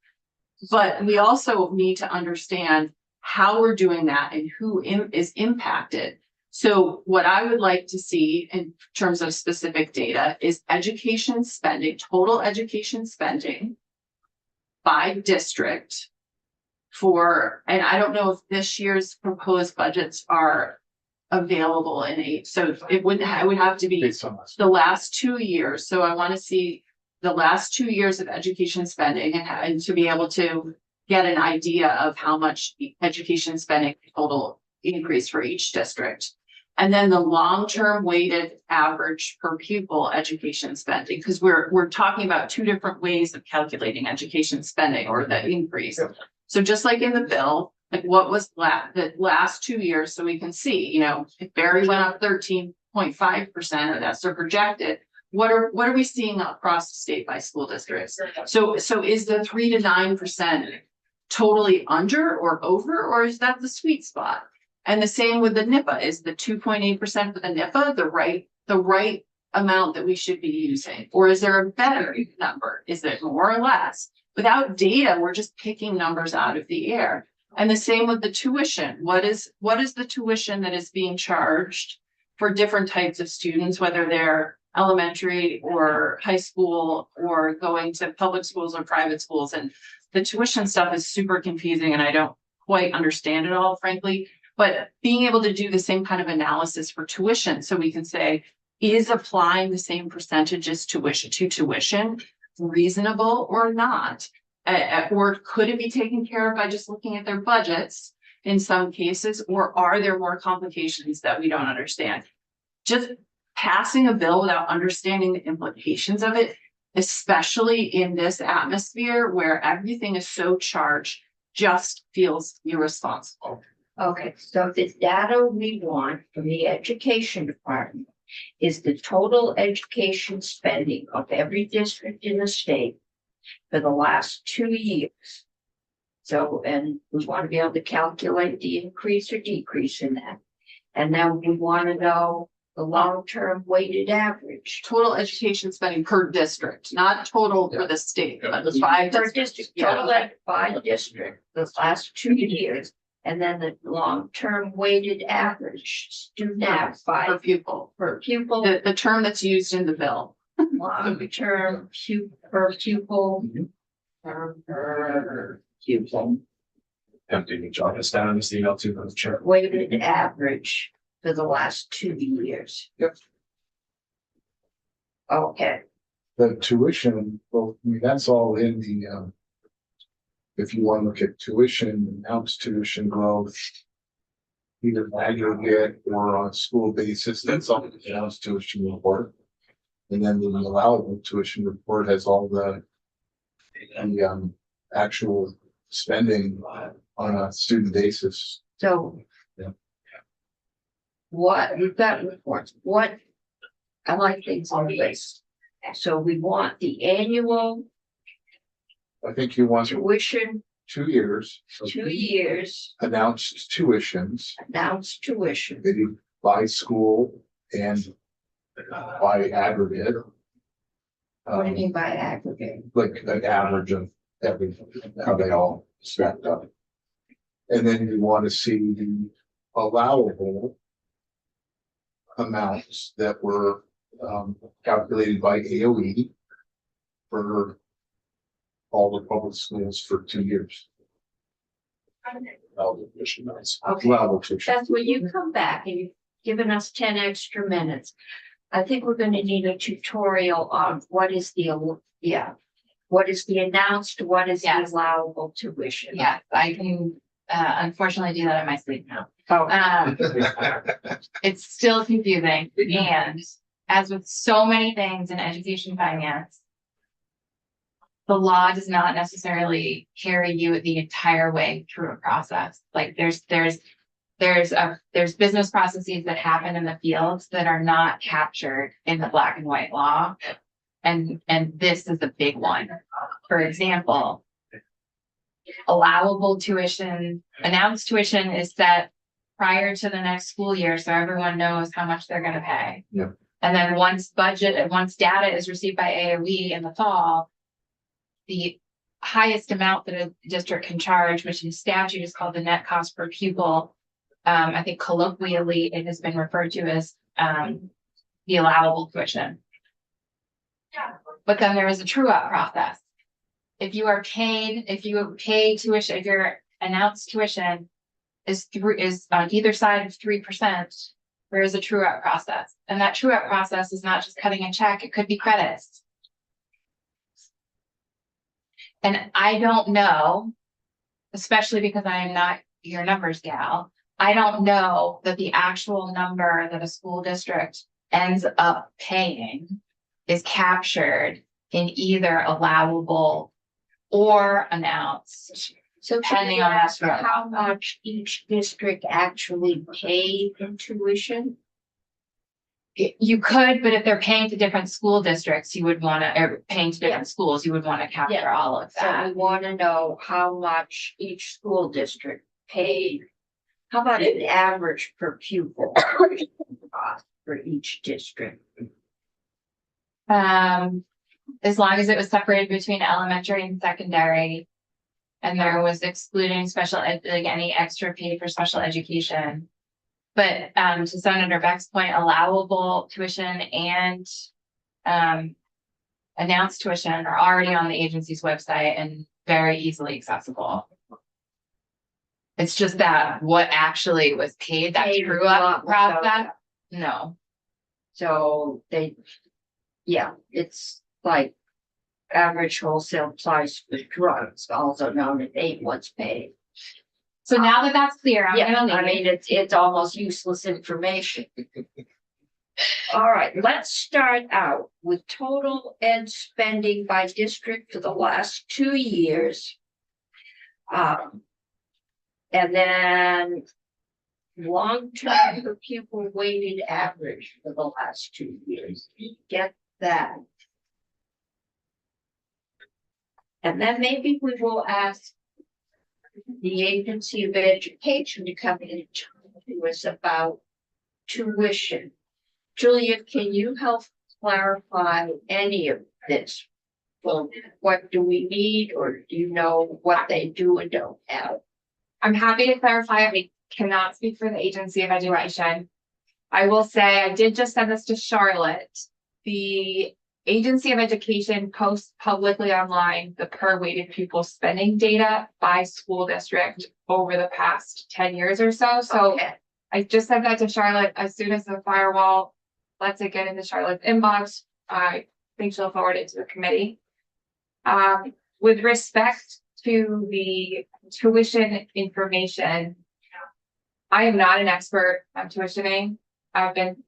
But we also need to understand how we're doing that and who is impacted. So what I would like to see in terms of specific data is education spending, total education spending by district and I don't know if this year's proposed budgets are available so it would have to be Based on this. the last 2 years. So I want to see the last 2 years of education spending and to be able to get an idea of how much education spending total increase for each district. And then the long-term weighted average per pupil education spending, because we're talking about two different ways of calculating education spending or the increase. So just like in the bill, like what was the last 2 years, so we can see, if Barry went up 13.5%, or that's their projected. What are we seeing across the state by school districts? So is the 3 to 9% totally under or over, or is that the sweet spot? And the same with the NIPA. Is the 2.8% for the NIPA the right amount that we should be using? Or is there a better number? Is it more or less? Without data, we're just picking numbers out of the air. And the same with the tuition. What is the tuition that is being charged for different types of students, whether they're elementary or high school or going to public schools or private schools? And the tuition stuff is super confusing and I don't quite understand it all, frankly. But being able to do the same kind of analysis for tuition, so we can say, is applying the same percentages to tuition reasonable or not? Or could it be taken care of by just looking at their budgets in some cases, or are there more complications that we don't understand? Just passing a bill without understanding the implications of it, especially in this atmosphere where everything is so charged, just feels irresponsible. Okay, so the data we want from the education department is the total education spending of every district in the state for the last 2 years. So, and we want to be able to calculate the increase or decrease in that. And then we want to know the long-term weighted average. Total education spending per district, not total for the state, but the 5 Per districts. district, total ed by district, the last 2 years. And then the long-term weighted average student Per by pupil, per pupil, the term that's used in the bill. long-term per pupil. Per pupil, Tempting to jot this down in this email too, Madam Chair. weighted average for the last 2 years. Yep. Okay, The tuition, well, I mean, that's all in the, if you want to look at tuition, announced tuition growth, either aggregate or on a school basis, that's all the announced tuition report. And then the allowable tuition report has all the actual spending on a student basis. so. Yeah. What, we've got reports, I like things on the list. So we want the annual I think you want tuition, 2 years. of 2 years, Announced tuitions, announced tuition. maybe by school and by aggregate. What do you mean by aggregate? Like an average of everything, how they all stacked up. And then you want to see the allowable amounts that were calculated by AOE for all the public schools for 2 years. Allowable tuition amounts. Okay. Allowable tuition. That's when you come back and you've given us 10 extra minutes. I think we're gonna need a tutorial on what is what is the announced, what is the Yes. allowable tuition? Yeah, I can unfortunately do that in my sleep now. Oh, It's still confusing, and as with so many things in education finance, the law does not necessarily carry you the entire way through a process. Like there's business processes that happen in the fields that are not captured in the black and white law. And this is a big one. For example, allowable tuition, announced tuition is set prior to the next school year, so everyone knows how much they're gonna pay. Yeah. And then once data is received by AOE in the fall, the highest amount that a district can charge, which in statute is called the net cost per pupil. I think colloquially, it has been referred to as, the allowable tuition. But then there is a true up process. If you pay tuition, if your announced tuition is on either side of 3%, there is a true up process. And that true up process is not just cutting a check, it could be credits. And I don't know, especially because I am not your numbers gal, I don't know that the actual number that a school district ends up paying is captured in either allowable or announced. So Depending can on you that ask how much each district actually paid in tuition? You could, but if they're paying to different school districts, you would want to, or paying to different schools, you would want to capture Yeah. all of So we that. want to know how much each school district paid. How about an average per pupil cost for each district? As long as it was separated between elementary and secondary. And there was excluding special ed, like any extra pay for special education. But to Senator Beck's point, allowable tuition and announced tuition are already on the agency's website and very easily accessible. It's just that what actually was paid, that Paid true up not without process, no. So it's like average wholesale price for drugs, also known as what's paid. So now that that's clear, I'm Yeah, gonna I leave. mean, it's almost useless information. All right, let's start out with total ed spending by district for the last 2 years. And then long-term per pupil weighted average for the last 2 years. Get that. And then maybe we will ask the Agency of Education to come in and talk to us about tuition. Julia, can you help clarify any of this? Well, what do we need, or do you know what they do and don't have? I'm happy to clarify, I cannot speak for the Agency of Education. I will say, I did just send this to Charlotte. The Agency of Education posts publicly online the per weighted pupil spending data by school district over the past 10 years or so. So Okay. I just sent that to Charlotte. As soon as the firewall lets it get into Charlotte's inbox, I think she'll forward it to the committee. With respect to the tuition information, I am not an expert on tuitioning. I've been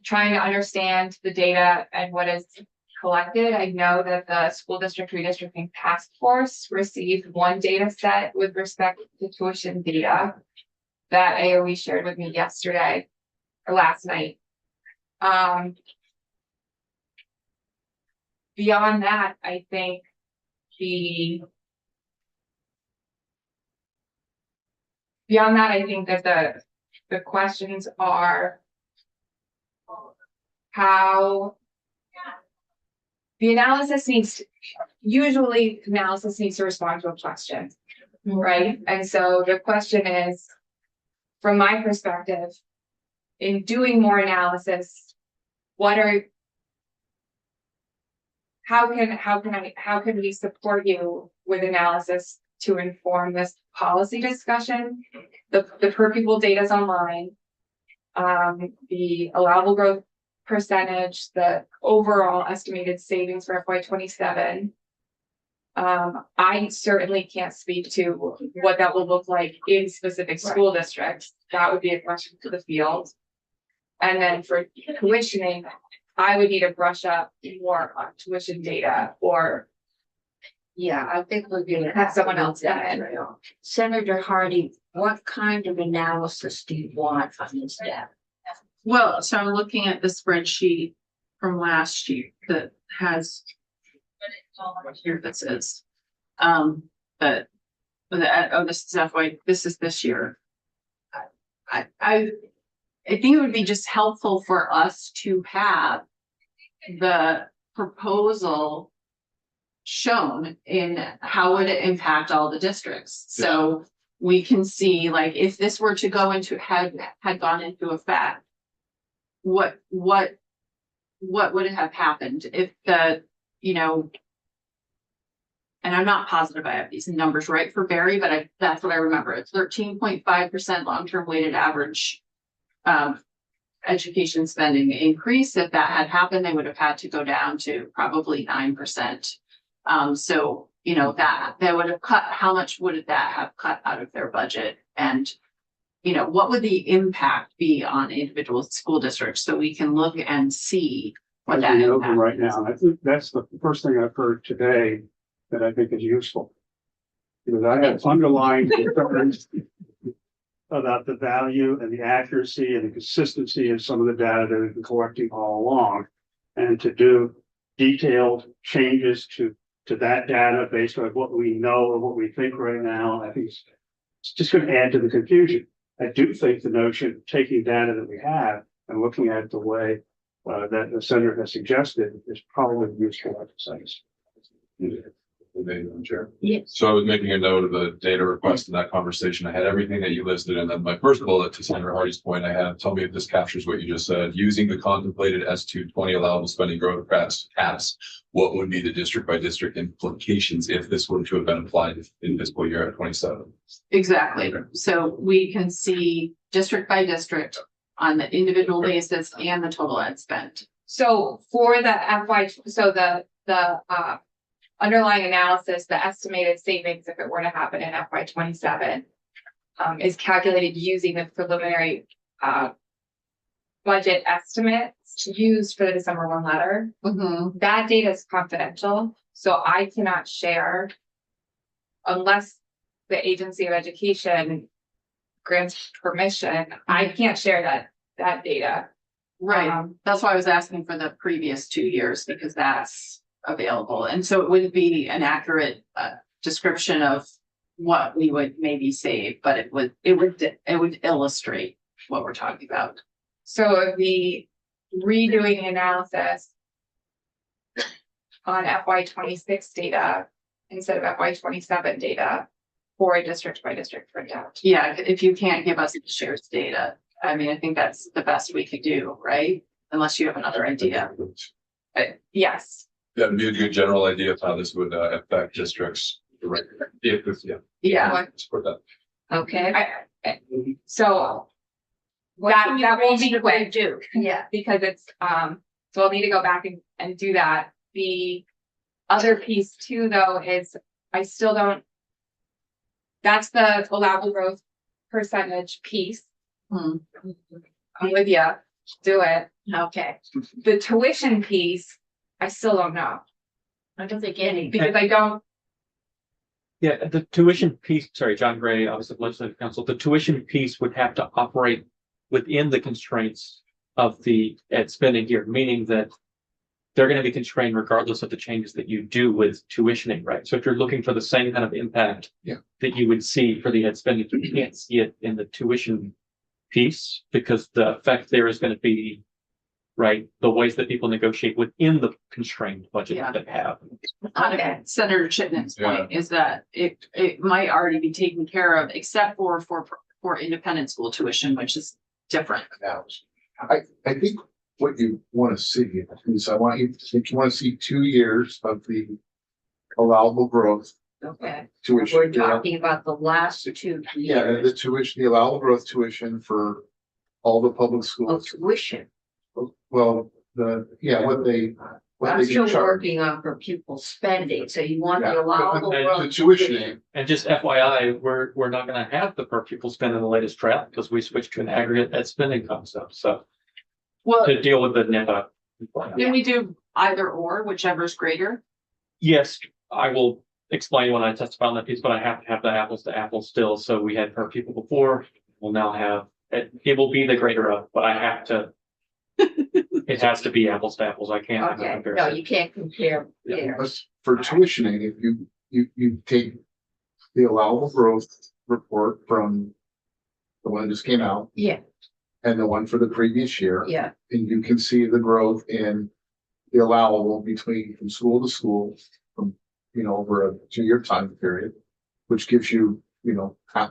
trying to understand the data and what is collected. I know that the school district redistricting task force received one data set with respect to tuition data that AOE shared with me yesterday or last night. Beyond that, I think that the questions are how the analysis usually needs to respond to a question, right? And so the question is, from my perspective, in doing more analysis, how can we support you with analysis to inform this policy discussion? The per pupil data is online. The allowable growth percentage, the overall estimated savings for FY27. I certainly can't speak to what that will look like in specific school districts. That would be a question to the field. And then for tuitioning, I would need to brush up more on tuition data, or Yeah, I think we're gonna have someone else do it. Senator Hardy, what kind of analysis do you want on this data? Well, so I'm looking at the spreadsheet from last year that has. Here this is. But this is this year. I think it would be just helpful for us to have the proposal shown in how would it impact all the districts. So we can see, like, if this were to go into, had gone into effect, what would have happened if the, you know, and I'm not positive I have these numbers right for Barry, but that's what I remember. It's 13.5% long-term weighted average education spending increase. If that had happened, they would have had to go down to probably 9%. So, you know, that would have cut, how much would that have cut out of their budget? And, you know, what would the impact be on individual school districts? So we can look and see what As that we know impact them right is. now, I think that's the first thing I've heard today that I think is useful. Because I have underlying concerns about the value and the accuracy and the consistency of some of the data that we've been collecting all along. And to do detailed changes to that data based on what we know or what we think right now, I think it's just going to add to the confusion. I do think the notion of taking data that we have and looking at it the way that the senator has suggested is probably a useful exercise. Chair. Yes. So I was making a note of the data request in that conversation. I had everything that you listed, and then my first bullet to Senator Hardy's point, I had, tell me if this captures what you just said, using the contemplated S220 allowable spending growth caps, what would be the district by district implications if this were to have been applied in fiscal year at 27? Exactly. So we can see district by district on the individual basis and the total ed spend. So for the the underlying analysis, the estimated savings, if it were to happen in FY 27, is calculated using the preliminary budget estimates used for the December 1 letter. That data is confidential, so I cannot share unless the Agency of Education grants permission. I can't share that data. Right. That's why I was asking for the previous 2 years, because that's available. And so it wouldn't be an accurate description of what we would maybe save, but it would illustrate what we're talking about. So it would be redoing the analysis on FY 26 data instead of FY 27 data for a district by district printout. Yeah, if you can't give us the shares data, I mean, I think that's the best we could do, right? Unless you have another idea. Yes. That would be a good general idea of how this would affect districts. Yeah. Support that. Okay. So What that can you won't be reasonably quick do? Yeah. because it's, so I'll need to go back and do that. The other piece too, though, is I still don't. That's the allowable growth percentage piece. I'm with you, do it. Okay. The tuition piece, I still don't know, I don't think any. because I don't, Yeah, the tuition piece, sorry, John Gray, Office of Legislative Counsel, the tuition piece would have to operate within the constraints of the ed spending here, meaning that they're going to be constrained regardless of the changes that you do with tuitioning, right? So if you're looking for the same kind of impact that you would see for the ed spending, you can't see it in the tuition piece because the effect there is going to be, right, the ways that people negotiate within the constrained budget that they have. Okay. Senator Chitnin's point is that it might already be taken care of, except for independent school tuition, which is different. I think what you want to see is if you want to see 2 years of the allowable growth Okay. tuition. We're talking about the last 2 Yeah, years the tuition, the allowable growth tuition for all the public of schools. tuition. Well, what they I'm still charge. working on per pupil spending, so you want Yeah, the allowable the growth. tuition. And just FYI, we're not going to have the per pupil spend in the latest draft because we switched to an aggregate ed spending concept. So Well, to deal with the net. can we do either or, whichever is greater? Yes, I will explain when I testify on that piece, but I have to have the apples to apples still. So we had per pupil before. We'll now have it will be the greater of, but I have to. It has to be apples to apples. I can't. have a Okay, no, comparison. you can't compare there. For tuitioning, if you take the allowable growth report from the one that just came out Yeah, and the one for the previous year, yeah, and you can see the growth in the allowable from school to school, from over a 2-year time period, which gives you,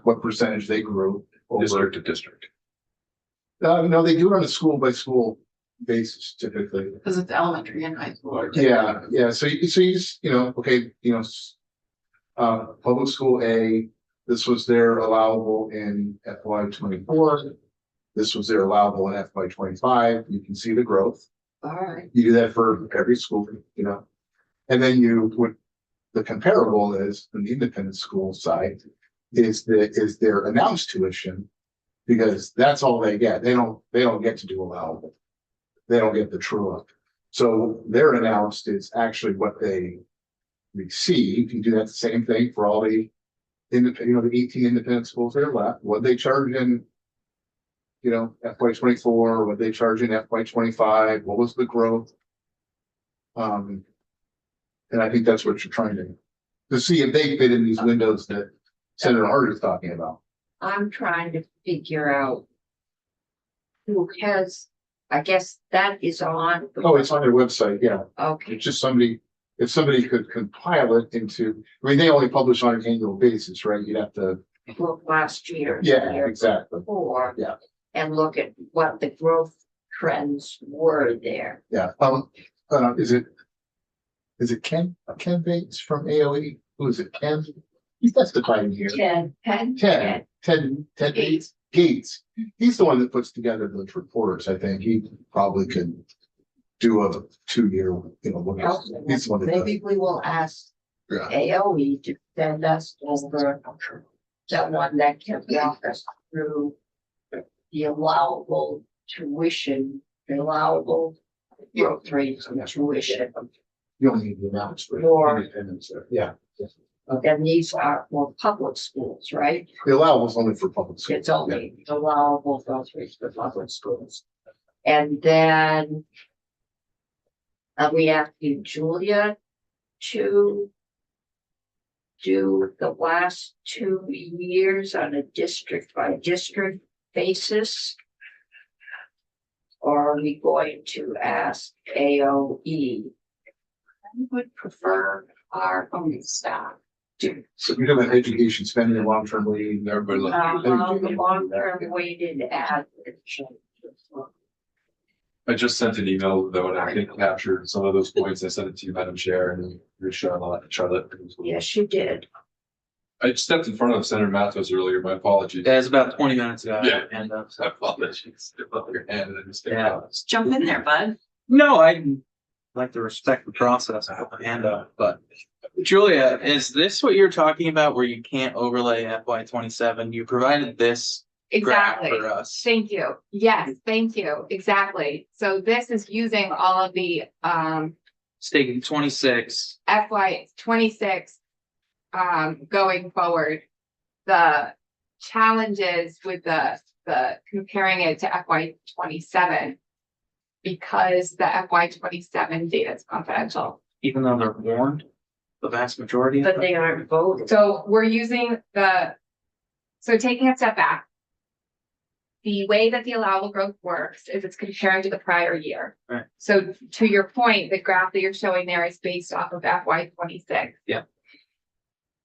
what percentage they grew over. District to district. No, they do it on a school by school basis typically. Because it's elementary and high school. Yeah, so you just, okay, public school A, this was their allowable in FY 24. This was their allowable in FY 25. You can see the growth. All right. You do that for every school, and then the comparable is on the independent school side is their announced tuition, because that's all they get. They don't get to do allowable. They don't get the true up. So their announced is actually what they receive. You do that the same thing for all the independent, the 18 independent schools that are left. What they charge in, FY 24, what they charge in FY 25, what was the growth? And I think that's what you're trying to see if they fit in these windows that Senator Hart is talking about. I'm trying to figure out who has, I guess that is on. Oh, it's on their website, yeah. Okay, It's just if somebody could compile it into, they only publish on an annual basis, right? You'd have to, look last year. yeah, year exactly. Before. Yeah. And look at what the growth trends were there. Yeah, is it Ken Bates from AOE? Who is it, Ken? He's testifying here. Ted Gates. He's the one that puts together those reports. I think he probably could do a 2-year, look at. He's the one that does. Maybe we will ask Yeah. AOE to send us over someone that can walk us through the allowable tuition, the allowable growth rates of tuition. You only need the amounts for Or- independence there. Yeah. And these are for public schools, right? The allowable is only for public schools. It's only allowable growth rates for public schools. And then we asking Julia to do the last 2 years on a district by district basis? Or are we going to ask AOE? I would prefer our own staff to So you're doing education spending and long-term leave. Everybody look. the long-term weighted average. I just sent an email though, and I think captured some of those points. I sent it to you, Madam Chair, and you're Charlotte. Yes, you did. I stepped in front of Senator Matos earlier. My apologies. Yeah, it's about 20 minutes ago. Yeah. And, I apologize. Step up your hand and just. Yeah. Jump in there, bud. no, I like to respect the process. I put my hand up, but Julia, is this what you're talking about where you can't overlay FY 27? You provided this graph Exactly. for us. Thank you. Yes, thank you. Exactly. So this is using all of the It's taking 26. FY 26 going forward. The challenges with the comparing it to FY 27 because the FY 27 data is confidential. Even though they're warned, the vast majority of But them. they aren't voted. So we're using so taking a step back. The way that the allowable growth works is it's comparing to the prior year. Right. So to your point, the graph that you're showing there is based off of FY 26. Yeah.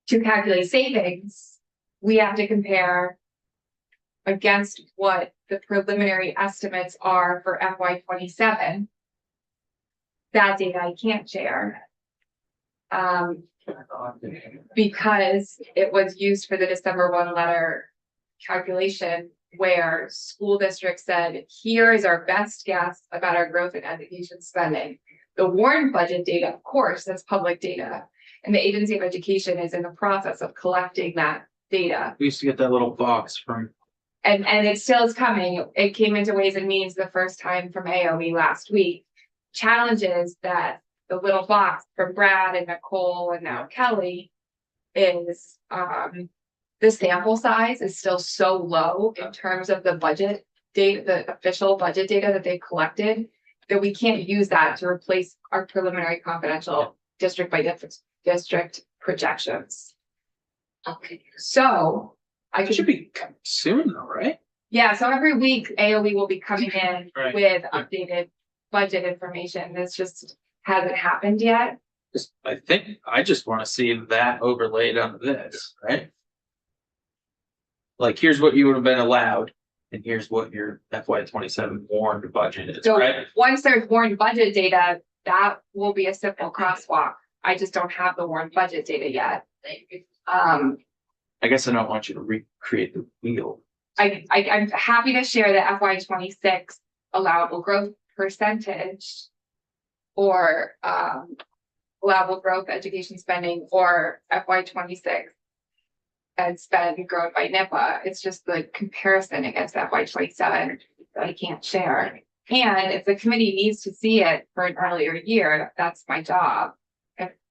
To calculate savings, we have to compare against what the preliminary estimates are for FY 27. That data I can't share. Because it was used for the December 1 letter calculation where school districts said, here is our best guess about our growth in education spending. The Warren budget data, of course, that's public data. And the Agency of Education is in the process of collecting that data. We used to get that little box from, And it still is coming. It came into Ways and Means the first time from AOE last week. Challenges that the little box from Brad and Nicole and now Kelly is the sample size is still so low in terms of the budget data, the official budget data that they collected, that we can't use that to replace our preliminary confidential district by district projections. Okay. So I it should be coming soon though, right? yeah, so every week AOE will be coming in Right. with updated budget information. This just hasn't happened yet. I think I just wanna see that overlaid on this, right? Like, here's what you would have been allowed, and here's what your FY 27 warned budget is, So right? once there's warrant budget data, that will be a simple crosswalk. I just don't have the warrant budget data yet. I guess I don't want you to recreate the wheel. I'm happy to share the FY 26 allowable growth percentage. Or allowable growth education spending or FY 26. And spend grown by NIPA. It's just the comparison against FY 27 that I can't share. And if the committee needs to see it for an earlier year, that's my job.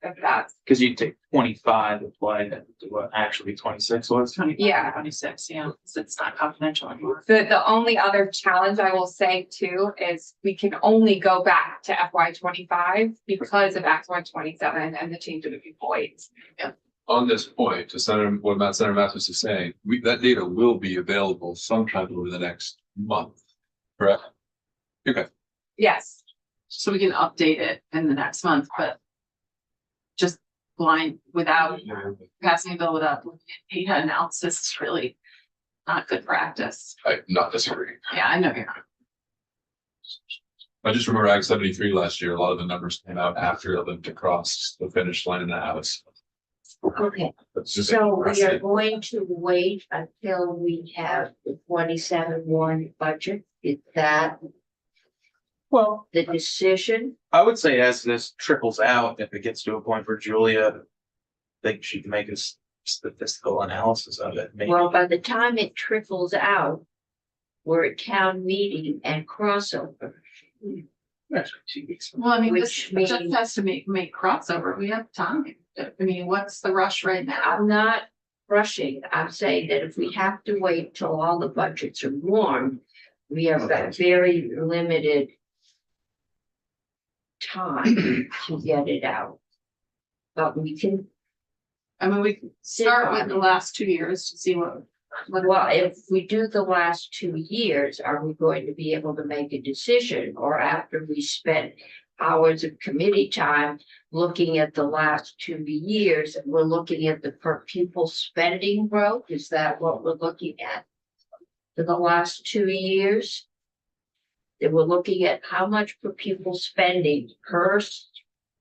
If that's, Cause you take 25, apply that to what actually 26 was. 25, Yeah. 26, yeah, 'cause it's not confidential anymore. the only other challenge I will say too is we can only go back to FY 25 because of FY 27 and the change of the employees. On this point, to Senator, what Senator Mathis is saying, that data will be available sometime over the next month, correct? Okay, Yes, So we can update it in the next month, but just blind without passing a bill without looking at data analysis is really not good practice. I not disagree. Yeah, I know you're not. I just remember Ag 73 last year, a lot of the numbers came out after Olympic crossed the finish line in the House. Okay, That's just. so we are going to wait until we have the 27 warrant budget. Is that Well, the decision? I would say as this trickles out, if it gets to a point where Julia thinks she can make a statistical analysis of it, maybe. Well, by the time it trickles out, we're at town meeting and crossover. Well, I mean, this Which just means- has to make crossover. We have time. I mean, what's the rush right now? I'm not rushing. I'm saying that if we have to wait till all the budgets are warm, we have got very limited time to get it out. But we can I mean, we can start with the last 2 years to see what. well, if we do the last 2 years, are we going to be able to make a decision? Or after we spent hours of committee time looking at the last 2 years, and we're looking at the per pupil spending growth? Is that what we're looking at? For the last 2 years? That we're looking at how much per pupil spending per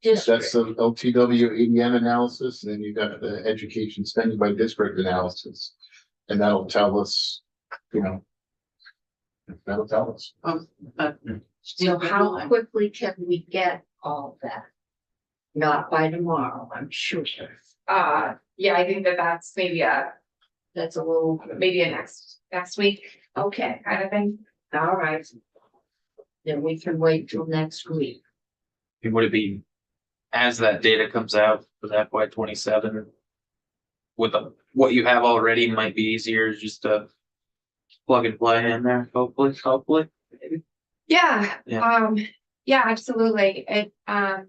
district? That's the LTW ADM analysis, and then you got the education spending by district analysis. And that'll tell us, that'll tell us. So how quickly can we get all that? Not by tomorrow, I'm sure. yeah, I think that's maybe That's a little, maybe a next week okay, kind of thing. all right. Then we can wait till next week. Would it be, as that data comes out for that FY 27? With what you have already might be easier just to plug and play in there, hopefully. Yeah, Yeah. yeah, absolutely. I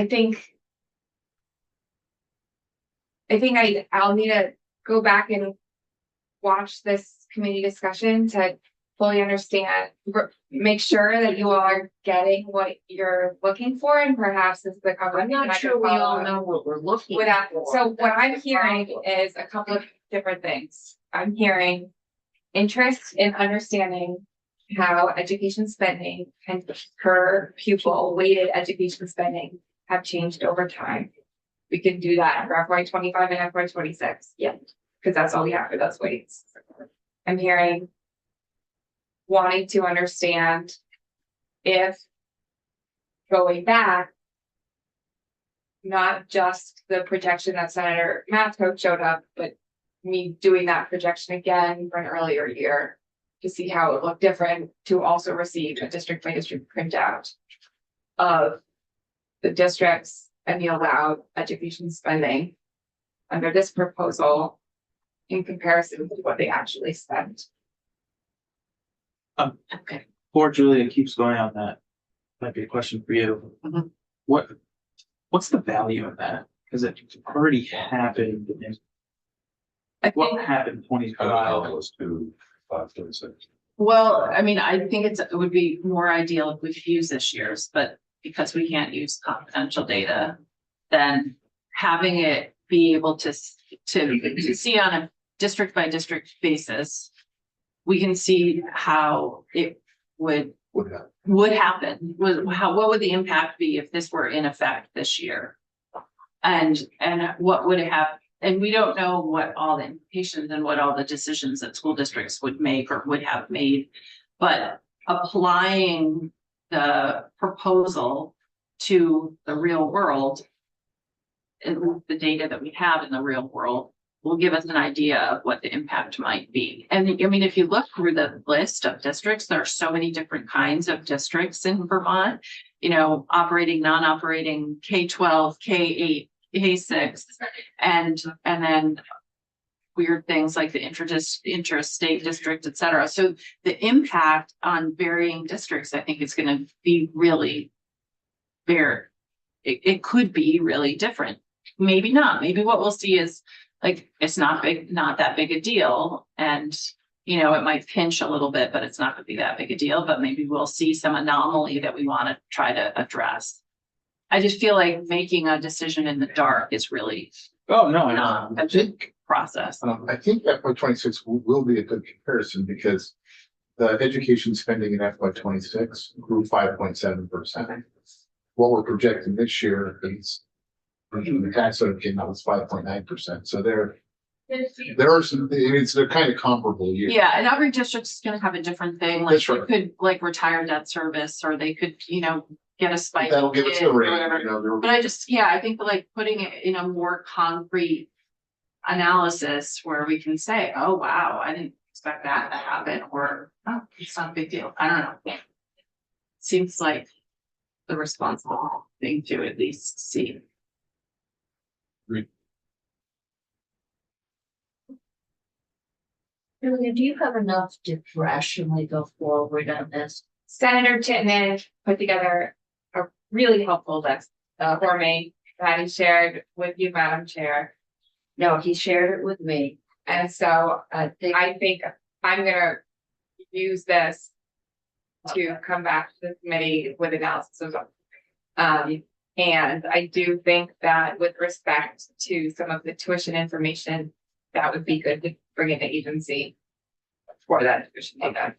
think I'll need to go back and watch this committee discussion to fully understand, make sure that you all are getting what you're looking for, and perhaps this is the cover. I'm not sure we all know what we're looking Without, for. so what That's I'm the hearing problem. is a couple of different things. I'm hearing interest in understanding how education spending and per pupil weighted education spending have changed over time. We can do that for FY 25 and FY 26. Yeah. Because that's all we have for those weights. I'm hearing wanting to understand if going back, not just the projection that Senator Matco showed up, but me doing that projection again for an earlier year to see how it looked different, to also receive a district by district printout of the districts and the allowed education spending under this proposal in comparison to what they actually spent. Okay, Before Julia keeps going on that, might be a question for you. Mhm. What's the value of that? Because it already happened. I What think happened I don't know, 25? those two, 536. Well, I mean, I think it would be more ideal if we could use this year's, but because we can't use confidential data, then having it be able to see on a district by district basis, we can see how it would happen, what would the impact be if this were in effect this year? And what would it have, and we don't know what all the implications and what all the decisions that school districts would make or would have made. But applying the proposal to the real world, and the data that we have in the real world, will give us an idea of what the impact might be. And I mean, if you look through the list of districts, there are so many different kinds of districts in Vermont, you know, operating, non-operating, K-12, K-8, K-6, and then weird things like the interstate district, et cetera. So the impact on varying districts, I think, is going to be really it could be really different. Maybe not. Maybe what we'll see is like, it's not that big a deal. And, you know, it might pinch a little bit, but it's not gonna be that big a deal, but maybe we'll see some anomaly that we want to try to address. I just feel like making a decision in the dark is really not a big process. I think FY 26 will be a good comparison because the education spending in FY 26 grew 5.7%. What we're projecting this year is the tax code came out was 5.9%. So there are some, they're kind of comparable years. Yeah, and every district's gonna have a different thing, like That's they right. could like retire debt service, or they could, you know, get a spike. That'll give us in the or rate, whatever. you know, But I think like putting it in a more concrete analysis where we can say, oh, wow, I didn't expect that to happen, or, oh, it's not a big deal. I don't know. Seems like the responsible thing to at least see. Julia, do you have enough to rationally go forward on this? Senator Chittenden put together a really helpful list for me that he shared with you, Madam Chair. No, he shared it with me. And so I think I think I'm gonna use this to come back to the committee with analysis of. And I do think that with respect to some of the tuition information, that would be good to bring in the agency for that tuition data.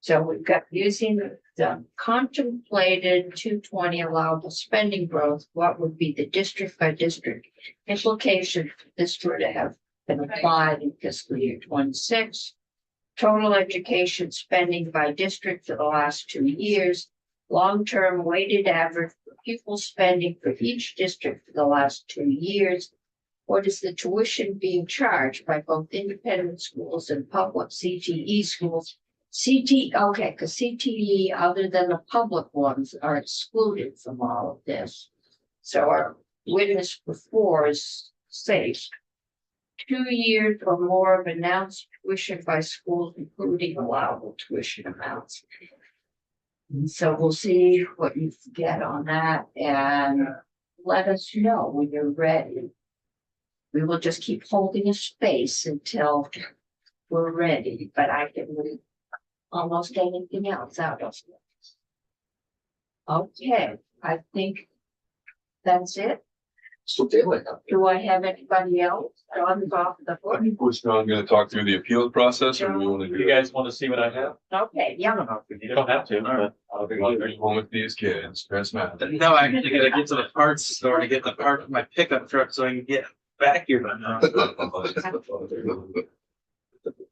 so. We've got using the contemplated 220 allowable spending growth. What would be the district by district implication if this were to have been applied in fiscal year 26? Total education spending by district for the last 2 years. Long-term weighted average for pupil spending for each district for the last 2 years. What is the tuition being charged by both independent schools and public CTE schools? Okay, because CTE, other than the public ones, are excluded from all of this. So our witness before is safe. 2 years or more of announced tuition by schools, including allowable tuition amounts. So we'll see what you get on that and let us know when you're ready. We will just keep holding a space until we're ready, but I can read almost anything else out of it. Okay, I think that's it. So daylight. Do I have anybody else? John's off the board. Was John gonna talk through the appeals process, or do we wanna do? You guys want to see what I have? Okay, yeah. You don't have to. but I'll be There's home with these kids, stress math. No, I actually gotta get to the parts store to get the part for my pickup truck so I can get back here.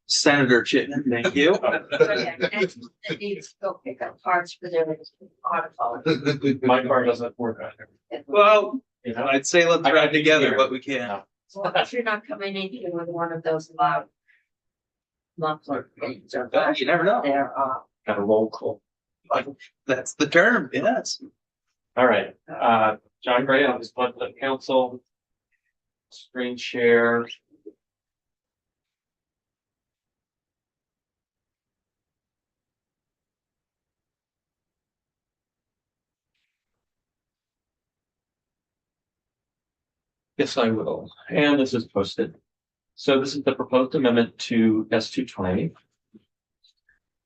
Senator Chittenden, thank you. That needs to go pick up parts for their auto. My car doesn't work either. Well, You know, I'd say let's I ride got it together, here. but we can't. Well, if you're not coming in here with one of those loud muffler things or. You never know. They're got a roll call. That's the term, yes. All right, John Gray, I'll just let the council screen share. Yes, I will. And this is posted. So this is the proposed amendment to S220.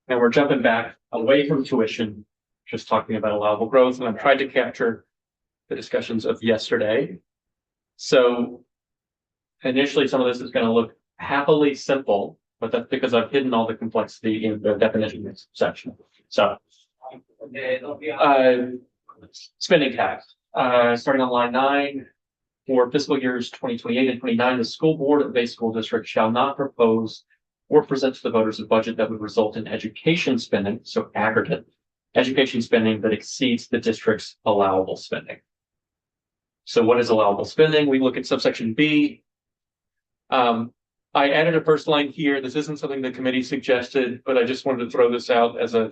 And we're jumping back away from tuition, just talking about allowable growth, and I'm trying to capture the discussions of yesterday. So initially, some of this is going to look happily simple, but that's because I've hidden all the complexity in the definitions section. So spending tax, starting on line 9. For fiscal years 2028 and 29, the school board of the base school district shall not propose or present to the voters a budget that would result in education spending, so aggregate education spending that exceeds the district's allowable spending. So what is allowable spending? We look at subsection B. I added a first line here. This isn't something the committee suggested, but I just wanted to throw this out as a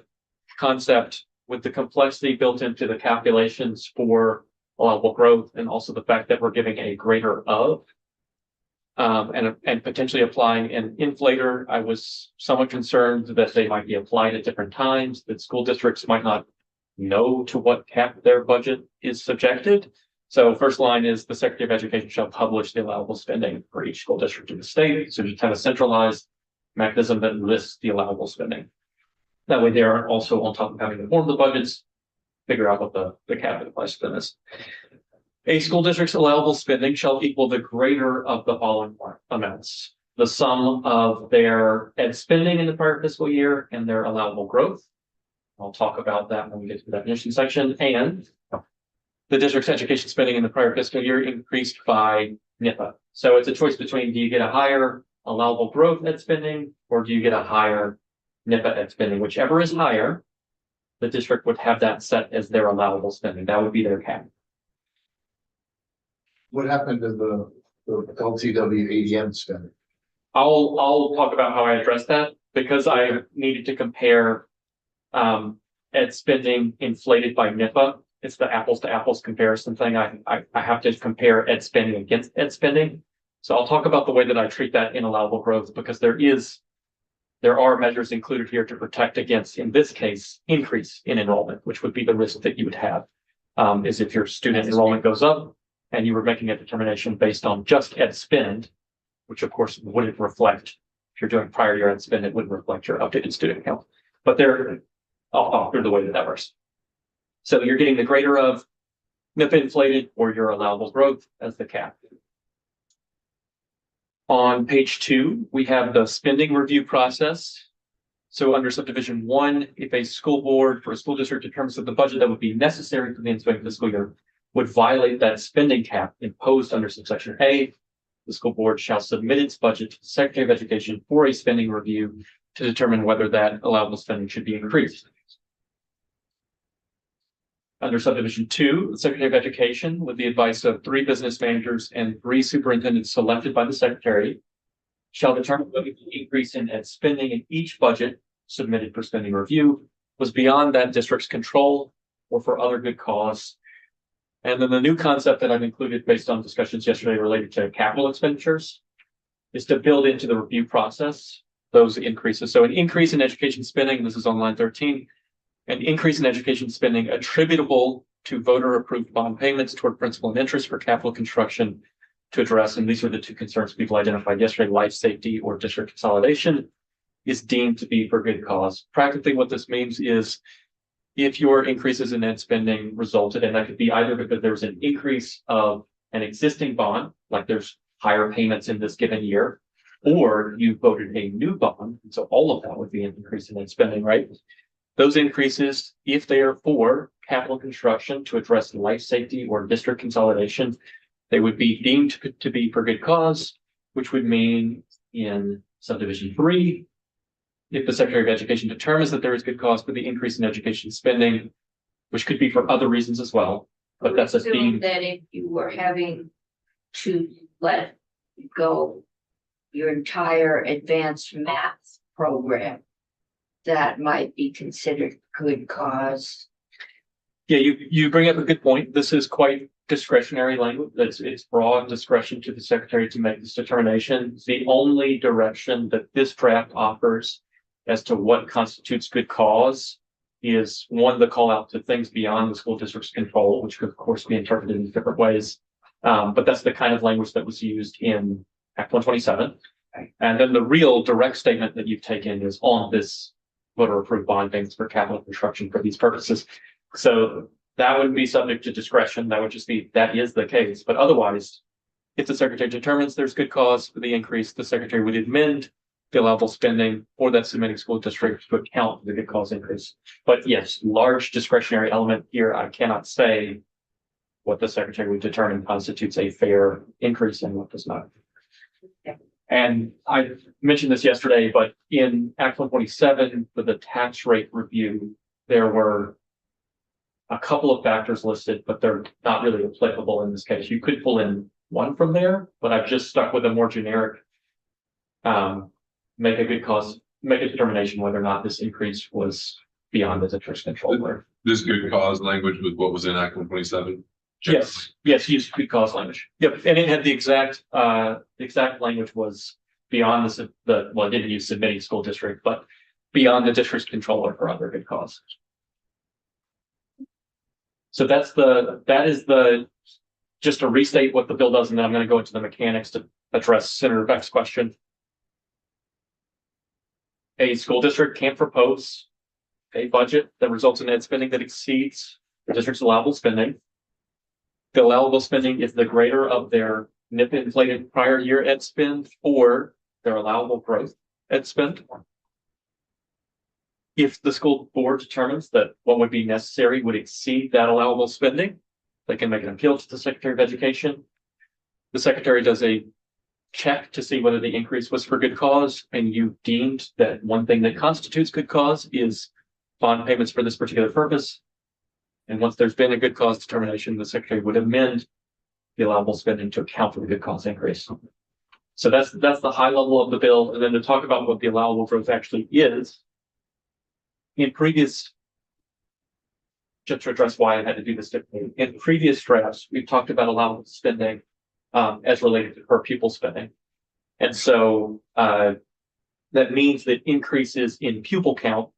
concept with the complexity built into the calculations for allowable growth, and also the fact that we're giving a greater of, and potentially applying an inflator. I was somewhat concerned that they might be applied at different times, that school districts might not know to what cap their budget is subjected. So first line is the Secretary of Education shall publish the allowable spending for each school district in the state. So just have a centralized mechanism that lists the allowable spending. That way they are also on top of having to form the budgets, figure out what the cap applies to them is. A school district's allowable spending shall equal the greater of the following amounts: the sum of their ed spending in the prior fiscal year and their allowable growth. I'll talk about that when we get to the definition section. And the district's education spending in the prior fiscal year increased by NIPA. So it's a choice between, do you get a higher allowable growth ed spending, or do you get a higher NIPA ed spending? Whichever is higher, the district would have that set as their allowable spending. That would be their cap. What happened to the LTW ADM spending? I'll talk about how I addressed that, because I needed to compare ed spending inflated by NIPA. It's the apples to apples comparison thing. I have to compare ed spending against ed spending. So I'll talk about the way that I treat that in allowable growth, because there are measures included here to protect against, in this case, increase in enrollment, which would be the risk that you would have, is if your student enrollment goes up and you were making a determination based on just ed spend, which of course wouldn't reflect, if you're doing prior year ed spend, it wouldn't reflect your updated student count. But I'll talk through the way that works. So you're getting the greater of NIPA inflated or your allowable growth as the cap. On page 2, we have the spending review process. So under subdivision 1, if a school board for a school district determines that the budget that would be necessary for the ensuing fiscal year would violate that spending cap imposed under subsection A, the school board shall submit its budget to the Secretary of Education for a spending review to determine whether that allowable spending should be increased. Under subdivision 2, the Secretary of Education, with the advice of 3 business managers and 3 superintendents selected by the Secretary, shall determine whether the increase in ed spending in each budget submitted for spending review was beyond that district's control or for other good cause. And then the new concept that I've included based on discussions yesterday related to capital expenditures is to build into the review process those increases. So an increase in education spending, this is on line 13, an increase in education spending attributable to voter-approved bond payments toward principal and interest for capital construction to address, and these were the 2 concerns people identified yesterday, life safety or district consolidation, is deemed to be for good cause. Practically what this means is if your increases in ed spending resulted, and that could be either because there was an increase of an existing bond, like there's higher payments in this given year, or you voted a new bond, so all of that would be an increase in ed spending, right? Those increases, if they are for capital construction to address life safety or district consolidation, they would be deemed to be for good cause, which would mean in subdivision 3, if the Secretary of Education determines that there is good cause for the increase in education spending, which could be for other reasons as well, but that's a Assume theme. that if you were having to let go your entire advanced math program, that might be considered good cause. Yeah, you bring up a good point. This is quite discretionary language. It's broad discretion to the Secretary to make this determination. The only direction that this draft offers as to what constitutes good cause is, one, the call out to things beyond the school district's control, which could of course be interpreted in different ways. But that's the kind of language that was used in Act 127. And then the real direct statement that you've taken is on this voter approved bond payments for capital construction for these purposes. So that would be subject to discretion. That would just be, that is the case. But otherwise, if the secretary determines there's good cause for the increase, the secretary would amend the allowable spending for that submitting school district to account for the good cause increase. But yes, large discretionary element here, I cannot say what the secretary would determine constitutes a fair increase and what does not. And I mentioned this yesterday, but in Act 127 for the tax rate review, there were a couple of factors listed, but they're not really applicable in this case. You could pull in one from there, but I've just stuck with a more generic, make a determination whether or not this increase was beyond the district's control. Or This good cause language was what was in Act 127? yes, use good cause language. Yep, and it had the exact language was beyond well, it didn't use submitting school district, but beyond the district's control or for other good cause. So that is just to restate what the bill does, and then I'm going to go into the mechanics to address Senator Beck's question. A school district can't propose a budget that results in ed spending that exceeds the district's allowable spending. The allowable spending is the greater of their NIP inflated prior year ed spend or their allowable growth ed spend. If the school board determines that what would be necessary would exceed that allowable spending, they can make an appeal to the Secretary of Education. The Secretary does a check to see whether the increase was for good cause, and you deemed that one thing that constitutes good cause is bond payments for this particular purpose. And once there's been a good cause determination, the Secretary would amend the allowable spending to account for the good cause increase. So that's the high level of the bill. And then to talk about what the allowable growth actually is, in previous, just to address why I had to do this differently, in previous drafts, we've talked about allowable spending as related to per pupil spending. And so that means that increases in pupil count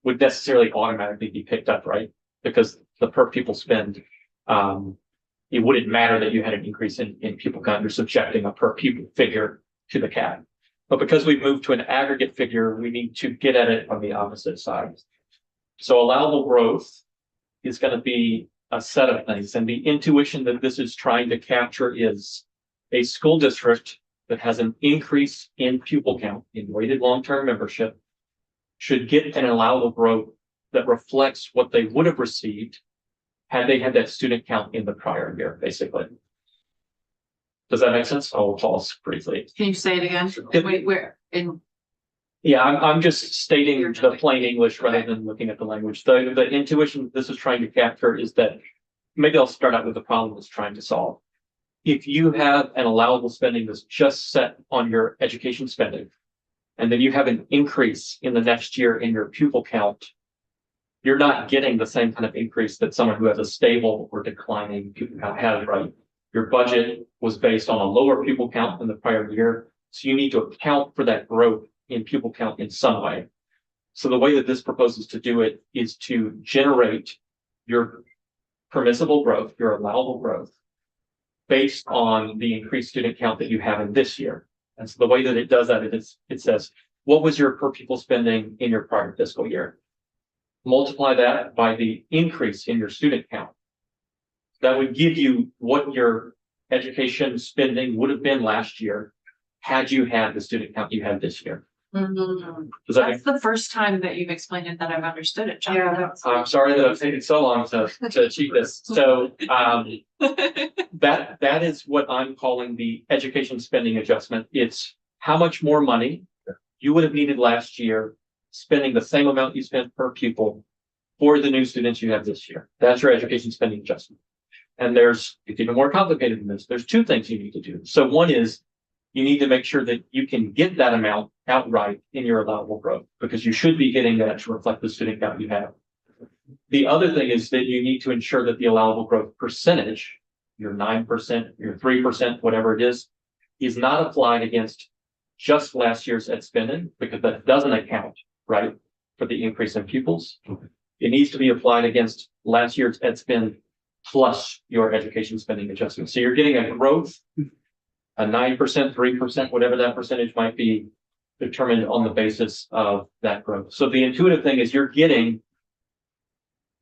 would necessarily automatically be picked up, right? Because the per pupil spend, it wouldn't matter that you had an increase in pupil count, you're subjecting a per pupil figure to the cap. But because we've moved to an aggregate figure, we need to get at it on the opposite side. So allowable growth is going to be a set of things. And the intuition that this is trying to capture is a school district that has an increase in pupil count in weighted long-term membership should get an allowable growth that reflects what they would have received had they had that student count in the prior year, basically. Does that make sense? I'll pause briefly. Can you say it again? Wait, where in? Yeah, I'm just stating the plain English rather than looking at the language. The intuition this is trying to capture is that, maybe I'll start out with the problem it's trying to solve. If you have an allowable spending that's just set on your education spending, and then you have an increase in the next year in your pupil count, you're not getting the same kind of increase that someone who has a stable or declining pupil count has, right? Your budget was based on a lower pupil count than the prior year, so you need to account for that growth in pupil count in some way. So the way that this proposes to do it is to generate your permissible growth, your allowable growth, based on the increased student count that you have in this year. And so the way that it does that is it says, what was your per pupil spending in your prior fiscal year? Multiply that by the increase in your student count. That would give you what your education spending would have been last year had you had the student count you had this year. Does that That's the first time that you've explained it that I've understood it, John. Yeah. I'm sorry that I've taken so long to achieve this. So that is what I'm calling the education spending adjustment. It's how much more money you would have needed last year, spending the same amount you spent per pupil for the new students you have this year. That's your education spending adjustment. And it's even more complicated than this. There's two things you need to do. So one is you need to make sure that you can get that amount outright in your allowable growth, because you should be getting that to reflect the student count you have. The other thing is that you need to ensure that the allowable growth percentage, your 9%, your 3%, whatever it is not applied against just last year's ed spending, because that doesn't account, right, for the increase in pupils. It needs to be applied against last year's ed spend plus your education spending adjustment. So you're getting a growth, a 9%, 3%, whatever that percentage might be, determined on the basis of that growth. So the intuitive thing is you're getting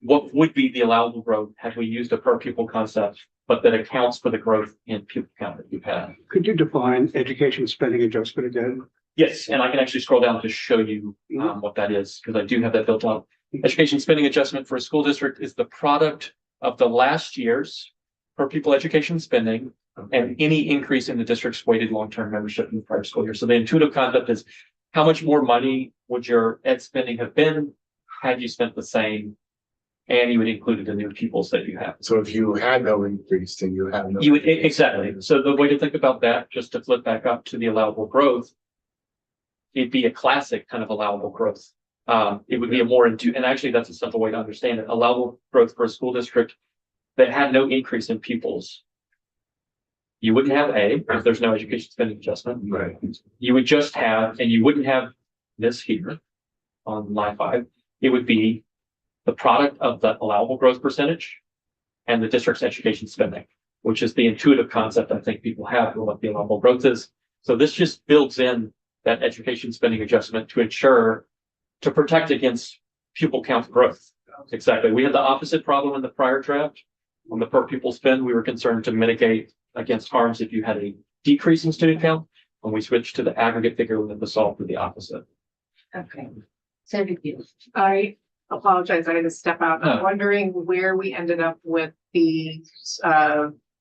what would be the allowable growth had we used a per pupil concept, but that accounts for the growth in pupil count that you've had. Could you define education spending adjustment again? Yes, and I can actually scroll down to show you what that is, because I do have that built up. Education spending adjustment for a school district is the product of the last year's per pupil education spending and any increase in the district's weighted long-term membership in the prior school year. So the intuitive concept is how much more money would your ed spending have been had you spent the same, and you would include it in the pupils that you have. So if you had no increase, then you have no. You would, exactly. So the way to think about that, just to flip back up to the allowable growth, it'd be a classic kind of allowable growth. It would be a more into, and actually that's a simple way to understand it. Allowable growth for a school district that had no increase in pupils. You wouldn't have A if there's no education spending adjustment. Right. You would just have, and you wouldn't have this here on line 5. It would be the product of the allowable growth percentage and the district's education spending, which is the intuitive concept I think people have for what the allowable growth is. So this just builds in that education spending adjustment to ensure, to protect against pupil count growth. Exactly. We had the opposite problem in the prior draft. On the per pupil spend, we were concerned to mitigate against harms if you had a decrease in student count. When we switched to the aggregate figure, we had to solve for the opposite. Okay. Send it to you. I apologize, I had to step out. I'm Oh. wondering where we ended up with the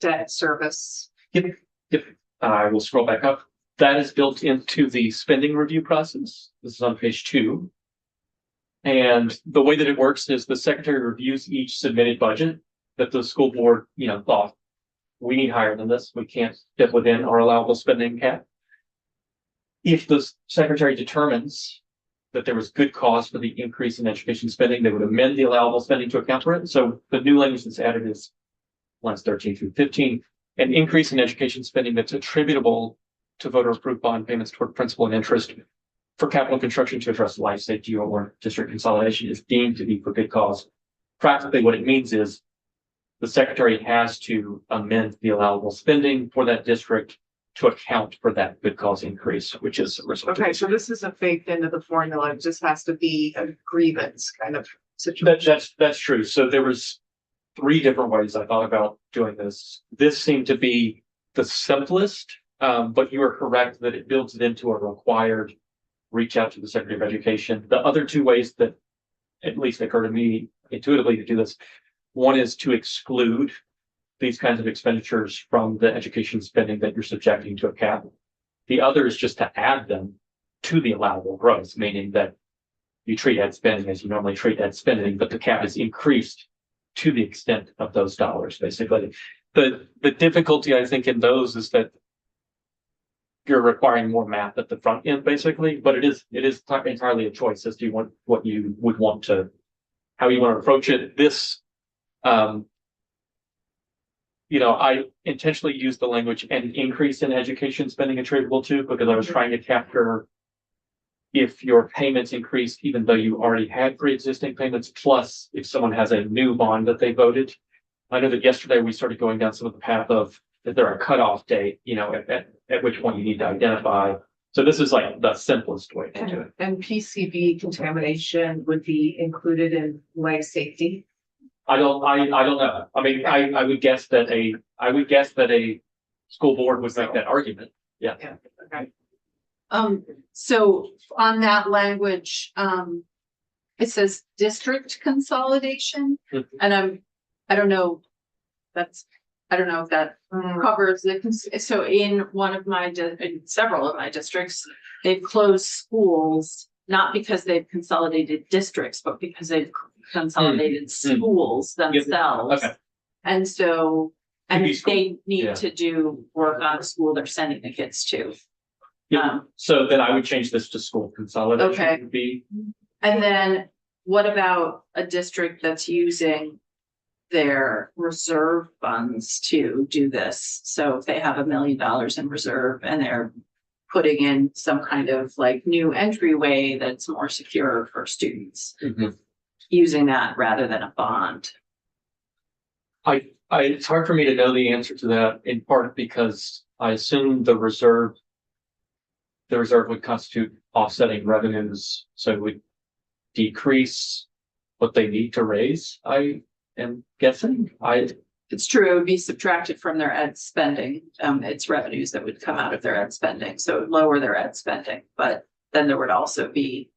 debt service. I will scroll back up. That is built into the spending review process. This is on page 2. And the way that it works is the secretary reviews each submitted budget that the school board, thought we need higher than this. We can't fit within our allowable spending cap. If the secretary determines that there was good cause for the increase in education spending, they would amend the allowable spending to account for it. So the new language that's added is lines 13 through 15, an increase in education spending that's attributable to voter approved bond payments toward principal and interest for capital construction to address life safety or district consolidation is deemed to be for good cause. Practically what it means is the secretary has to amend the allowable spending for that district to account for that good cause increase, which is a result. Okay, so this isn't baked into the formula, it just has to be a grievance kind of situation. That's true. So there was 3 different ways I thought about doing this. This seemed to be the simplest, but you are correct that it builds it into a required reach out to the Secretary of Education. The other 2 ways that at least occur to me intuitively to do this, one is to exclude these kinds of expenditures from the education spending that you're subjecting to a cap. The other is just to add them to the allowable growth, meaning that you treat ed spending as you normally treat ed spending, but the cap is increased to the extent of those dollars, basically. The difficulty, I think, in those is that you're requiring more math at the front end, basically, but it is entirely a choice as to what you would want to, how you want to approach it. This, I intentionally used the language "an increase in education spending attributable to" because I was trying to capture if your payments increased, even though you already had pre-existing payments, plus if someone has a new bond that they voted. I know that yesterday we started going down some of the path of, is there a cutoff date, at which point you need to identify. So this is like the simplest way to do it. And PCB contamination would be included in life safety. I don't know. I mean, I would guess that a school board would make that argument. Yeah. Yeah, okay. So on that language, it says district consolidation, Mhm. and I don't know if that covers it. So in one of my, in several of my districts, they've closed schools, not because they've consolidated districts, but because they've consolidated schools themselves. Okay. And so, and Could be school. they need Yeah. to do work on the school they're sending the kids to. Yeah. So then I would change this to school consolidation. Okay. Would be, And then what about a district that's using their reserve funds to do this? So if they have $1 million in reserve and they're putting in some kind of like new entryway that's more secure for students, using that rather than a bond. it's hard for me to know the answer to that, in part because I assume the reserve would constitute offsetting revenues, so it would decrease what they need to raise, I am guessing. It's true, it would be subtracted from their ed spending, it's revenues that would come out of their ed spending, so it would lower their ed spending, but then there would also be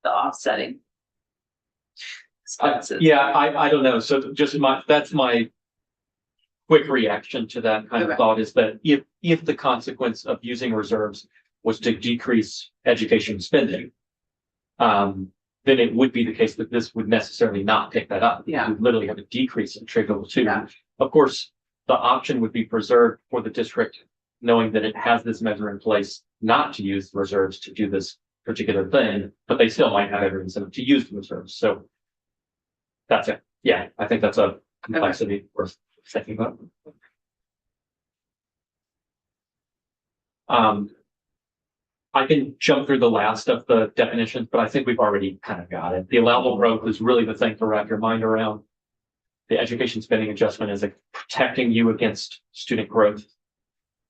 the offsetting expenses. Yeah, I don't know. So just that's my quick reaction to that kind of Okay. thought is that if the consequence of using reserves was to decrease education spending, then it would be the case that this would necessarily not pick that up. Yeah. You would literally have a decrease in attributable to. Yeah. Of course, the option would be preserved for the district, knowing that it has this measure in place not to use the reserves to do this particular thing, but they still might have every incentive to use the reserves. So that's it. Yeah, I think that's a complexity worth thinking about. I can jump through the last of the definitions, but I think we've already kind of got it. The allowable growth is really the thing to wrap your mind around. The education spending adjustment is like protecting you against student growth.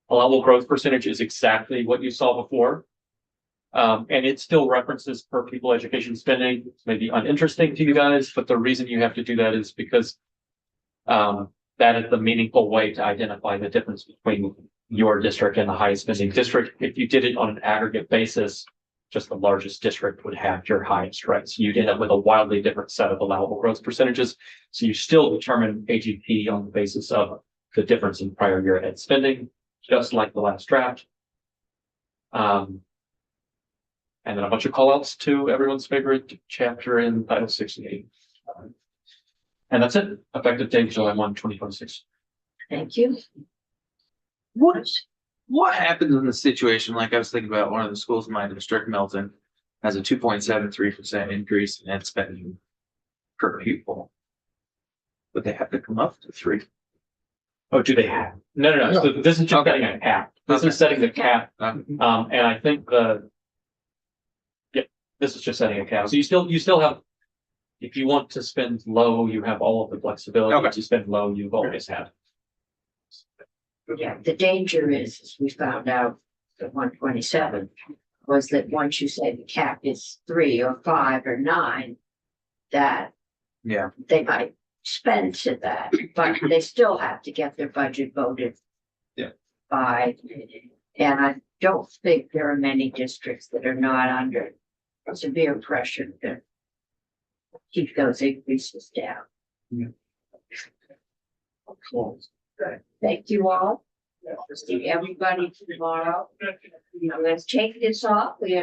Allowable growth percentage is exactly what you saw before. And it still references per pupil education spending. It's maybe uninteresting to you guys, but the reason you have to do that is because that is the meaningful way to identify the difference between your district and the highest spending district. If you did it on an aggregate basis, just the largest district would have your highest, right? So you'd end up with a wildly different set of allowable growth percentages. So you still determine AGP on the basis of the difference in prior year ed spending, just like the last draft. And then a bunch of callouts to everyone's favorite chapter in Title 68. And that's it. Effective date July 1, 2026. Thank you. What happens in the situation? Like I was thinking about one of the schools in my district, Milton, has a 2.73% increase in ed spending per pupil. But they have to come up to 3. Oh, do they have? No. So this is just setting a cap. This is setting the cap. And I think this is just setting a cap. So you still have, if you want to spend low, you have all of the flexibility. Okay. To spend low, you've always had. Yeah, the danger is, as we found out, the 127, was that once you say the cap is 3 or 5 or 9, that Yeah. they might spend to that, but they still have to get their budget voted. Yeah. By, and I don't think there are many districts that are not under severe pressure to keep those increases down. Yeah. Okay. Good. Thank you all. See everybody tomorrow. Let's take this off. We have